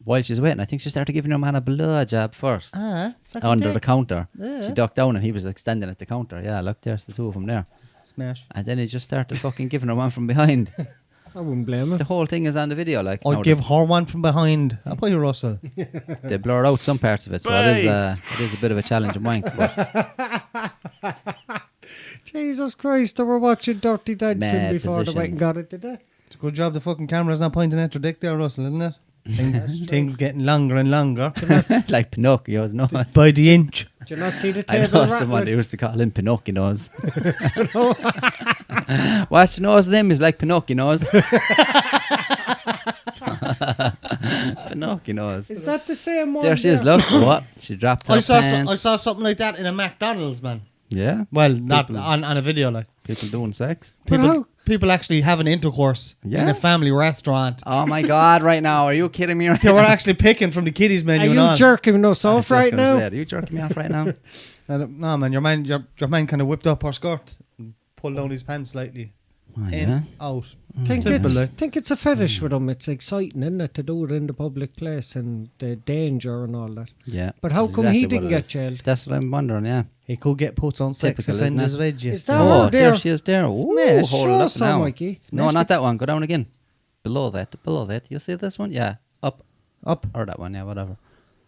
while she's waiting, I think she started giving her man a blow job first under the counter. She ducked down and he was like standing at the counter. Yeah, look, there's the two of them there.
Smash.
And then he just started fucking giving her one from behind.
I wouldn't blame her.
The whole thing is on the video. Like,
I'll give her one from behind. How about you, Russell?
they blur out some parts of it, so it is a bit of a challenge and wank. But
Jesus Christ, they were watching Dirty Dancing
Mad
before they went and
positions.
got it, did they?
It's a good job the fucking camera's not pointing at your dick there, Russell, isn't it? Things getting longer and longer.
like Pinocchio's nose.
By the inch.
Did you not see the
I
table
know someone
rattling?
who used to call him Pinocchio nose. Watch the nose of him is like Pinocchio nose. Pinocchio nose.
Is that the same one?
There she is, look. What? She dropped her
I saw
pants.
something like that in a McDonald's, man.
Yeah.
Well, not
People-
on a video, like.
People doing sex.
But how-
People actually having intercourse in
Yeah.
a family restaurant.
Oh my God, right now. Are you kidding me right
They were
now?
actually picking from the kiddies menu
Are
and
you
all.
jerking us
I was
off
just
right
gonna
now?
say, are you jerking me off right now?
No, man, your man kind of whipped up her skirt and pulled down his pants slightly.
Oh,
In,
yeah.
out.
Think
Simple,
it's,
like.
think it's a fetish with them. It's exciting, isn't it, to do it in the public place and the danger and all that.
Yeah.
But how
That's
come he
exactly what
didn't
it
get
is.
jailed?
That's what I'm wondering, yeah.
He could get put on sex
Typical, isn't
offenders
it?
register.
Is that
Oh,
her
there
there?
she is there. Ooh,
Smash.
hold
Show
it up
us some,
now.
Mikey.
No, not that one. Go down again. Below that. You see this one? Yeah. Up.
Up.
Or that one, yeah, whatever.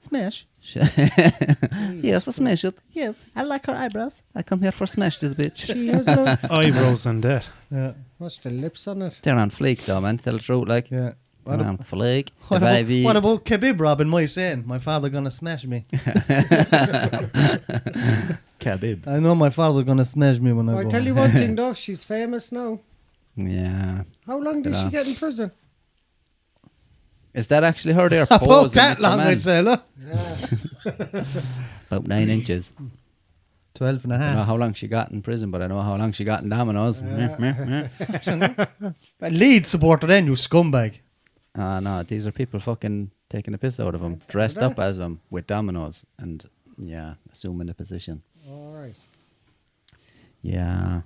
Smash.
Yes, I smash it.
Yes, I like her eyebrows.
I come here for smash this bitch.
She has no...
Eyebrows and that.
Yeah.
What's the lips on it?
They're on fleek though, man. Tell the truth, like.
Yeah.
They're on fleek.
What
If I
about,
be-
what about Khabib Robin my saying? My father gonna smash me.
Khabib.
I know my father gonna smash me when I
I
go.
tell you one thing though, she's famous now.
Yeah.
How long did
Yeah.
she get in prison?
Is that actually her there
About
posing
that
with the
long,
man?
I'd say, look.
About 9 inches.
12 and a
I don't know
half.
how long she got in prison, but I know how long she got in Domino's.
Leeds supporter then, you scumbag.
No, these are people fucking taking the piss out of him, dressed up as them with Domino's and, yeah, assuming the position.
All right.
Yeah.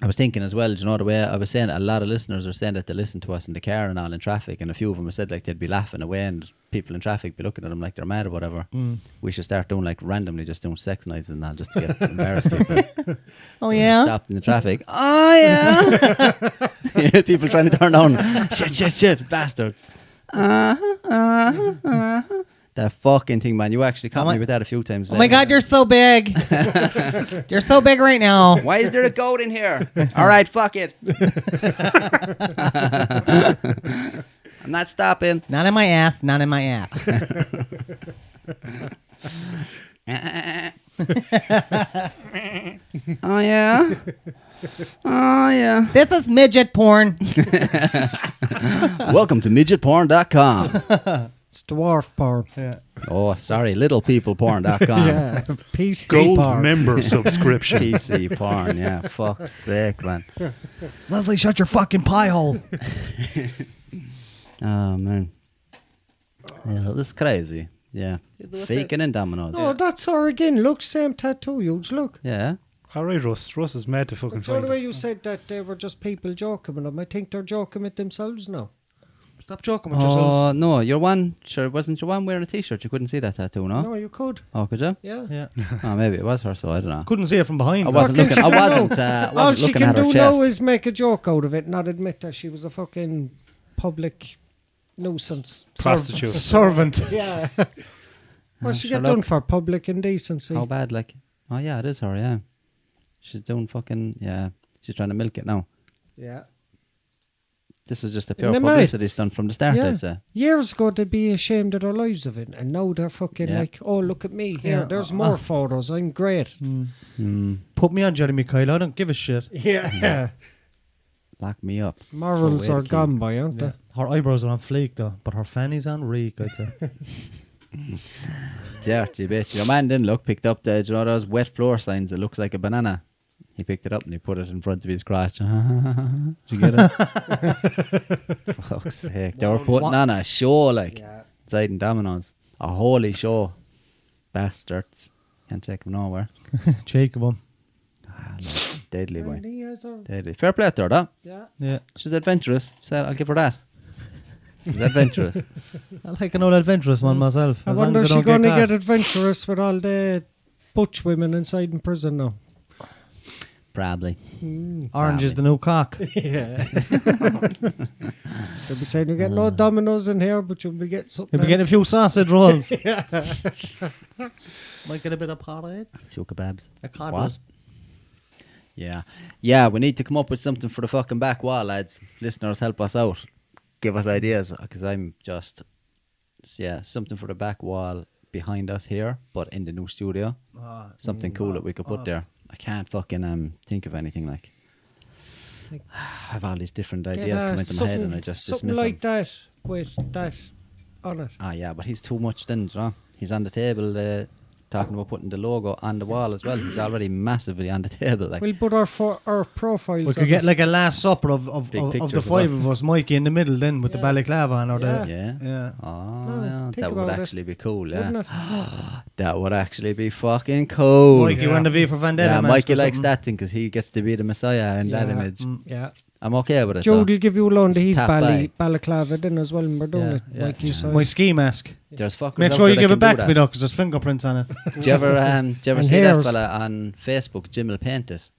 I was thinking as well, do you know the way I was saying, a lot of listeners are saying that they listen to us in the car and all in traffic, and a few of them have said like they'd be laughing away and people in traffic be looking at them like they're mad or whatever. We should start doing like randomly just doing sex noises and all just to get embarrassed people.
Oh, yeah?
Stopped in the traffic. Oh yeah. People trying to turn down. Shit, bastards. That fucking thing, man. You actually caught me with that a few times.
Oh my God, you're so big. You're so big right now.
Why is there a goat in here? All right, fuck it. I'm not stopping.
Not in my ass, not in my ass.
Oh yeah. Oh yeah.
This is midget porn.
Welcome to midgetporn.com.
It's dwarf porn.
Yeah.
Oh, sorry, littlepeopleporn.com.
Yeah, PC
Gold
porn.
member subscription.
PC porn, yeah. Fuck's sake, man.
Leslie, shut your fucking pie hole.
Oh man. Yeah, that's crazy. Yeah. Faking and Domino's.
Oh, that's her again. Look, same tattoo, huge. Look.
Yeah.
All right, Russ. Russ is mad to fucking
But the
find
way
it.
you said that they were just people joking with them, I think they're joking with themselves now.
Stop joking with yourselves.
Oh, no, your one, sure, wasn't your one wearing a t-shirt? You couldn't see that tattoo, no?
No, you could.
Oh, could you?
Yeah.
Yeah.
Oh, maybe it was her, so I don't know.
Couldn't see it from behind.
I wasn't
What can
looking,
she
I
do?
wasn't,
All
wasn't
she
looking
can
at her
do
chest.
now is make a joke out of it, not admit that she was a fucking public nuisance.
Prostitute.
Servant.
Yeah. What's she
Sure,
get done
look.
for? Public indecency.
How bad, like? Oh, yeah, it is her, yeah. She's doing fucking, yeah. She's trying to milk it now.
Yeah.
This was just a
Isn't
pure
it mad?
publicity stunt from the start,
Yeah.
I'd say.
Years ago, they'd be ashamed of their lives of it, and now they're fucking
Yeah.
like, oh, look at me. Here,
Yeah.
there's more photos. I'm great.
Put me on, Jeremy Kyle. I don't give a shit.
Yeah.
Lock me up.
Morals
Throw away
are
the key.
gone by, aren't
Yeah. Her eyebrows are on fleek though, but her fanny's on reek, I'd say.
Dirty bitch. Your man didn't look, picked up the, do you know those wet floor signs? It looks like a banana. He picked it up and he put it in front of his crotch. Did you get it? Fuck's sake. They were putting on a show, like, Zide and Domino's. A holy show. Bastards. Can't take them nowhere.
Cheek of 'em.
Ah, lads, deadly boy.
they?
Deadly. Fair play to her, though.
Yeah.
Yeah.
She's adventurous. So I'll give her that. She's adventurous.
I like an old adventurous one myself.
I
as long
wonder
as
if
I
she's
don't
going to
caught.
get adventurous with all the butch women inside in prison now.
Probably.
Orange is the new cock.
Yeah. They'll be saying you get no dominoes in here, but you'll be getting something
You'll be getting a
else.
few sausage rolls. Might get a bit of potted.
Few kebabs.
A cod
What?
roast.
Yeah. Yeah, we need to come up with something for the fucking back wall, lads. Listeners, help us out. Give us ideas, because I'm just... Yeah, something for the back wall behind us here, but in the new studio. Something cool that we could put there. I can't fucking think of anything, like... I have all these different
Get,
ideas come into my head and I just
something
dismiss
like
them.
that with that on it.
Ah, yeah, but he's too much then, you know? He's on the table talking about putting the logo on the wall as well. He's already massively on the table, like...
We'll put our profiles.
We could
on
get
it.
like a last supper of
Big
the
pictures of
five
us.
of us, Mikey in the middle then with the
Yeah.
balaclava on or
Yeah.
Yeah.
yeah.
Oh,
No,
yeah,
think
that would
about it.
actually be cool, yeah.
Wouldn't it?
That would actually be fucking cool.
Mikey wearing the V for Vendetta
Yeah,
mask
Mikey
or
likes
something.
that thing because he gets to be the messiah in that
Yeah.
image.
Yeah.
I'm okay with it.
Jude
though.
will give you a loan to
Just
his
tap by.
balaclava then as well when we're doing
Yeah,
it.
yeah.
Like you said.
My ski mask.
There's fuckers
Make
out
sure
there
you
that
give
can
it back
do
to me
that.
though, because there's fingerprints on it.
Do you ever
And
see that
hairs.
fella on Facebook, Jim will paint it?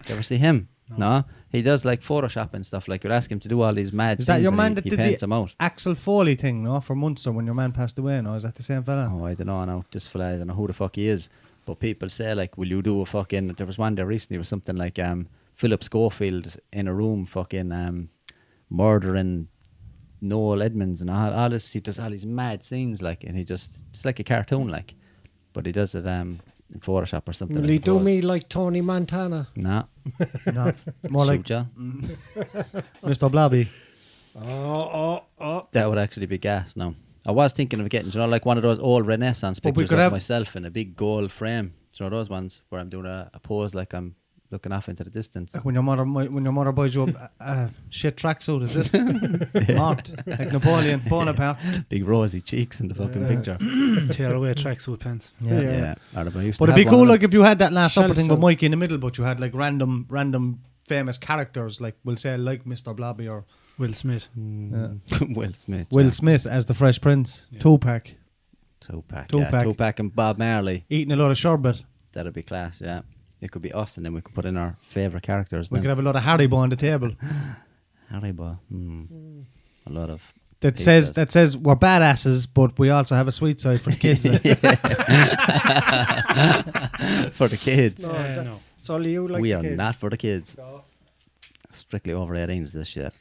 Do you ever see him? No. He does like Photoshop and stuff. Like, you'd ask him to do all these mad
Is
things
that your
and
man
he
that did
paints
the
them out.
Axel Foley thing, no? For Munster when your man passed away, no? Is that the same fella?
Oh, I don't know now. This fella, I don't know who the fuck he is. But people say, like, will you do a fucking... There was one there recently with something like Philip Schofield in a room fucking murdering Noel Edmonds and all this. He does all these mad scenes, like, and he just... It's like a cartoon, like. But he does it in Photoshop or something.
Will
I
he do
suppose.
me like Tony Montana?
Nah.
No. More like
Shoot ya.
Mr. Blobby.
Oh.
That would actually be gas now. I was thinking of getting, you know, like one of those old Renaissance
But we
pictures
could
of
have-
myself in a big gold frame. You know those ones where I'm doing a pose like I'm looking off into the distance.
When your mother buys you a shit tracksuit, is it? Marked like Napoleon Bonaparte.
Big rosy cheeks in the fucking picture.
Tear away tracksuit pants.
Yeah. I don't know, I used
But
to
it'd be
have one
cool,
of them.
like if you had that last supper thing with
Shell
Mikey in the middle, but you had like random famous characters, like we'll say like Mr. Blobby or
Will Smith.
Will Smith.
Will
yeah.
Smith as the Fresh Prince,
Yeah.
Tupac,
Tupac.
Tupac.
Yeah, Tupac and Bob Marley.
eating a lot of sherbet.
That'd be class, yeah. It could be us and then we could put in our favourite characters.
We
then.
could have a lot of Haribo on the table
Haribo. A lot of...
that
pizzas.
says we're badasses, but we also have a sweet side for the kids.
For the kids.
No,
No.
it's only you like
we
the
are
kids.
not for the kids. Strictly over 18s, this shit.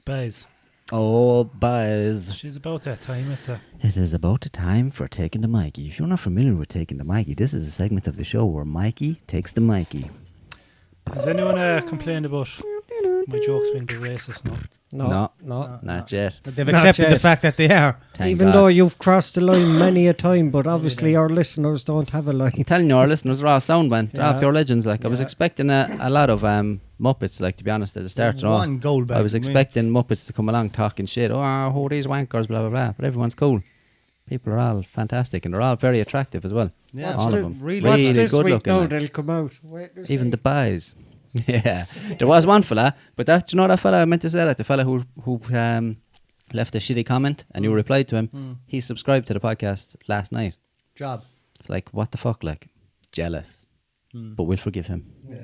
Bays.
Oh, boys.
She's about that time. It's a
It is about the time for Taking the Mikey. If you're not familiar with Taking the Mikey, this is a segment of the show where Mikey takes the Mikey.
Has anyone complained about my jokes being a bit racist? No.
No.
Not yet.
They've
Not
accepted
yet.
the fact that they are.
Thank
Even
God.
though you've crossed the line many a time, but obviously our listeners don't have a line.
I'm telling you, our listeners are all sound, man. They're all
Yeah.
pure legends. Like, I was
Yeah.
expecting a lot of Muppets, like, to be honest, at the start. You know.
One gold bag.
I was expecting Muppets to come along talking shit. Oh, who are these wankers, blah, blah, blah. But everyone's cool. People are all fantastic, and they're all very attractive as well.
Yeah,
all
it's
of them.
really-
Watch
Really
this
good
week
looking.
now,
like.
they'll come out. Wait to
Even
see.
the boys. Yeah. There was one fella, but that, you know that fella, I meant to say that, the fella who left a shitty comment and you replied to him, he subscribed to the podcast last night.
job.
It's like, what the fuck, like, jealous. But we'll forgive him. We'll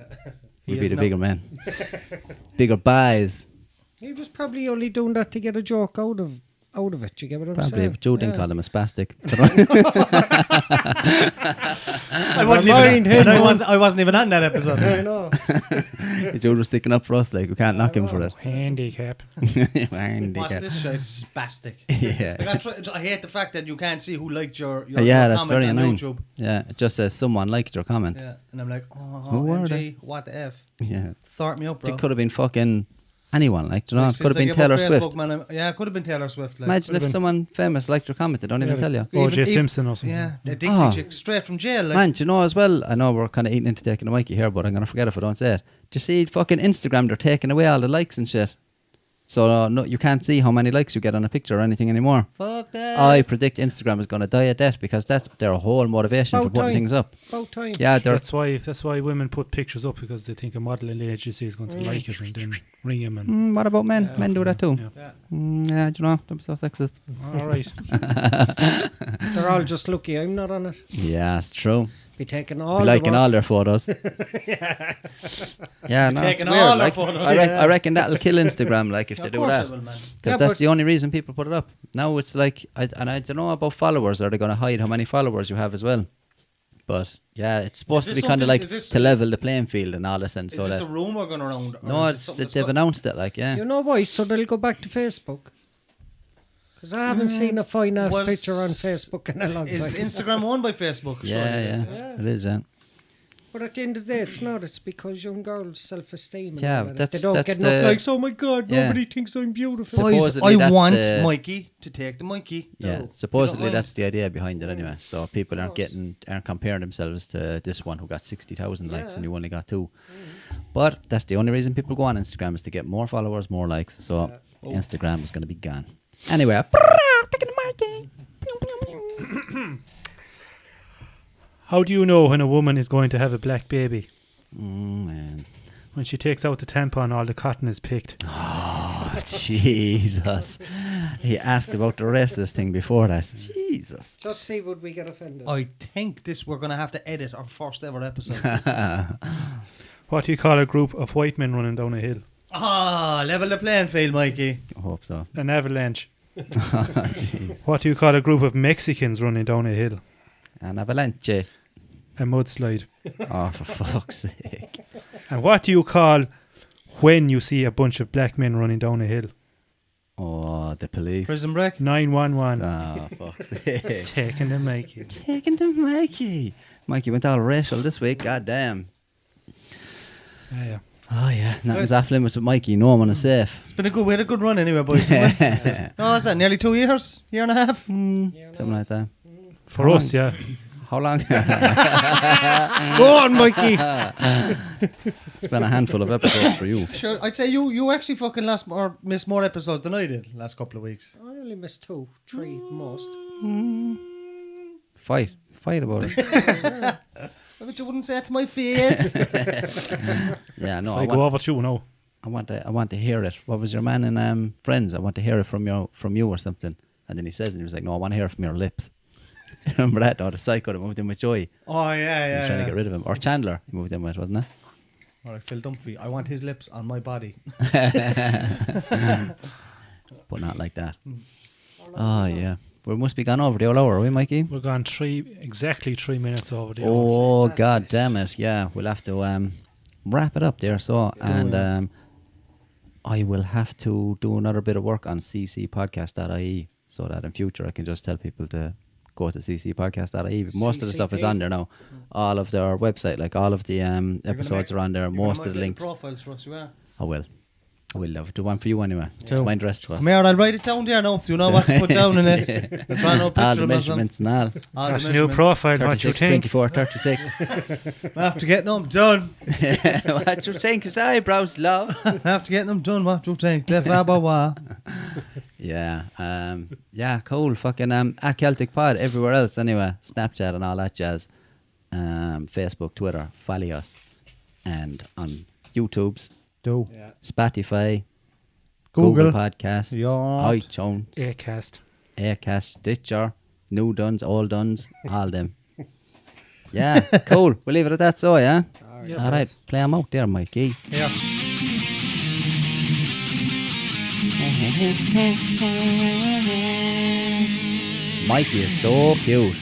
He
be
is
the
no-
bigger man. Bigger buys.
He was probably only doing that to get a joke out of out of it. You get what I'm
Probably.
saying?
If Jude didn't call him a spastic.
I wasn't even on that episode.
I know.
Jude was sticking up for us, like, we can't knock him for it.
Handicap.
What's this shit? Spastic.
Yeah.
Like, I hate the fact that you can't see who liked your
Yeah, that's
comment
very
on
annoying.
YouTube.
Yeah, it just says someone liked your comment.
Yeah, and I'm like,
Who were
MG, what the F?
Yeah.
Sort me up, bro.
It could have been fucking anyone, like, do you know? It
Since
could have
I
been
gave up
Taylor
Facebook,
Swift.
Man, it could have been Taylor Swift. Like.
Imagine if someone famous liked your comment, they don't even tell you.
O.J. Simpson or something.
Yeah, a Dixie
Oh.
chick straight from jail. Like.
Man, do you know as well, I know we're kind of eating into taking a Mikey here, but I'm going to forget if I don't say it. Do you see fucking Instagram, they're taking away all the likes and shit. So no, you can't see how many likes you get on a picture or anything anymore.
Fuck that.
I predict Instagram is going to die a death because that's their whole motivation for
About
putting
time.
things up.
About time.
Yeah, they're
That's why women put pictures up, because they think a model in the agency is going to like it and then ring him and.
what about men? Men do that too.
Yeah.
Yeah, do you know? They're so sexist.
All right.
They're all just lucky I'm not on it.
Yeah, it's true.
Be taking
Be
all the
liking
work.
all their photos. Yeah, no,
taking
it's weird.
all their
Like,
photos.
I reckon that'll kill Instagram, like, if
Of
they do
course
that.
it will, man.
Because
Yeah,
that's
but-
the only reason people put it up. Now it's like, I don't know about followers. Are they going to hide how many followers you have as well? But yeah, it's supposed to
this
be kind of
something-
like
is this-
to level the playing field and all this, and
Is
so
this
that
a rumour going around? or
no,
is it
it's
something that's
they've
got-
announced it. Like, yeah,
You know why? So they'll go back to Facebook. Because I haven't seen a fine ass
Was-
picture on Facebook in a long
Is
time.
Instagram owned by Facebook? Surely it is.
yeah, it is. Yeah.
But at the end of the day, it's not. It's because young girls' self-esteem. And
Yeah,
all that. If
that's-
they don't
that's
get enough
the-
likes. Oh my God,
Yeah.
nobody thinks I'm beautiful.
So-
Boys,
Supposedly
I
that's
want
the-
Mikey to take the Mikey.
Yeah,
No,
supposedly
you don't
that's the idea behind it anyway. So people aren't
course.
comparing themselves to this one who got 60,000 likes
Yeah.
and you only got 2. But that's the only reason people go on Instagram is to get more followers, more likes. So Instagram is going to be gone. Anyway, taking the Mikey.
How do you know when a woman is going to have a black baby?
Man.
When she takes out the tampon, all the cotton is picked.
Oh, Jesus. He asked about the racist thing before that. Jesus.
Just see would we get offended.
I think we're going to have to edit our first ever episode.
What do you call a group of white men running down a hill?
Level the playing field, Mikey.
I hope so.
An avalanche.
Jeez.
What do you call a group of Mexicans running down a hill?
An avalanche.
A mudslide.
Oh, for fuck's sake.
And what do you call when you see a bunch of black men running down a hill?
Oh, the police.
Prison break.
911.
Oh, fuck's sake.
Taking the Mikey.
Taking to Mikey. Mikey went all racial this week. God damn.
Yeah.
Oh, yeah. Nothing's off limits with Mikey. No one is safe.
It's been we had a good run anyway, boys. No, is that nearly 2 years? Year and a half?
Something like that.
For us, yeah.
How long?
Go on, Mikey.
It's been a handful of episodes for you.
Sure, I'd say you actually fucking missed more episodes than I did last couple of weeks.
I only missed 2, 3 most.
Fight about it.
But you wouldn't say it to my face.
Yeah, no.
I go over to you now.
I want to hear it. What was your man in Friends? I want to hear it from you or something. And then he says, and he was like, "No, I want to hear it from your lips." Remember that? No, the psycho that moved in with Joey.
Oh,
He was trying to get rid of him. Or Chandler he moved in with, wasn't it?
All right, Phil Dunphy. I want his lips on my body.
But not like that. Oh, yeah. We must be gone over the whole hour, are we, Mikey?
We're gone exactly 3 minutes over the hour.
Oh, God damn it. Yeah, we'll have to wrap it up there. So, and I will have to do another bit of work on ccpodcast.ie so that in future I can just tell people to go to ccpodcast.ie. Most of the stuff is on there now. All of their website, like all of the episodes are on there. Most of the links.
Profiles for us, you are.
I will. I will love do one for you anyway. It's my dress to us.
Come here, I'll write it down there now so you know what to put down in it. I'll try no picture
All the
of myself.
measurements and all.
All the
That's a new
measurements.
profile. What you
36,
think?
24, 36.
After getting them done.
What you think? His eyebrows, love.
After getting them done, what do you think? Left wa.
Yeah. Yeah, cool. Fucking at Celtic Pod everywhere else anyway. Snapchat and all that jazz. Facebook, Twitter, follow us. And on YouTube's,
Do.
Spotify,
Google.
Podcasts,
Yeah.
iTunes,
Acast.
Stitcher, new duns, old duns, all them. Yeah, cool. We'll leave it at that, so yeah?
Yeah,
All right, play them out there, Mikey.
Yeah.
Mikey is so cute.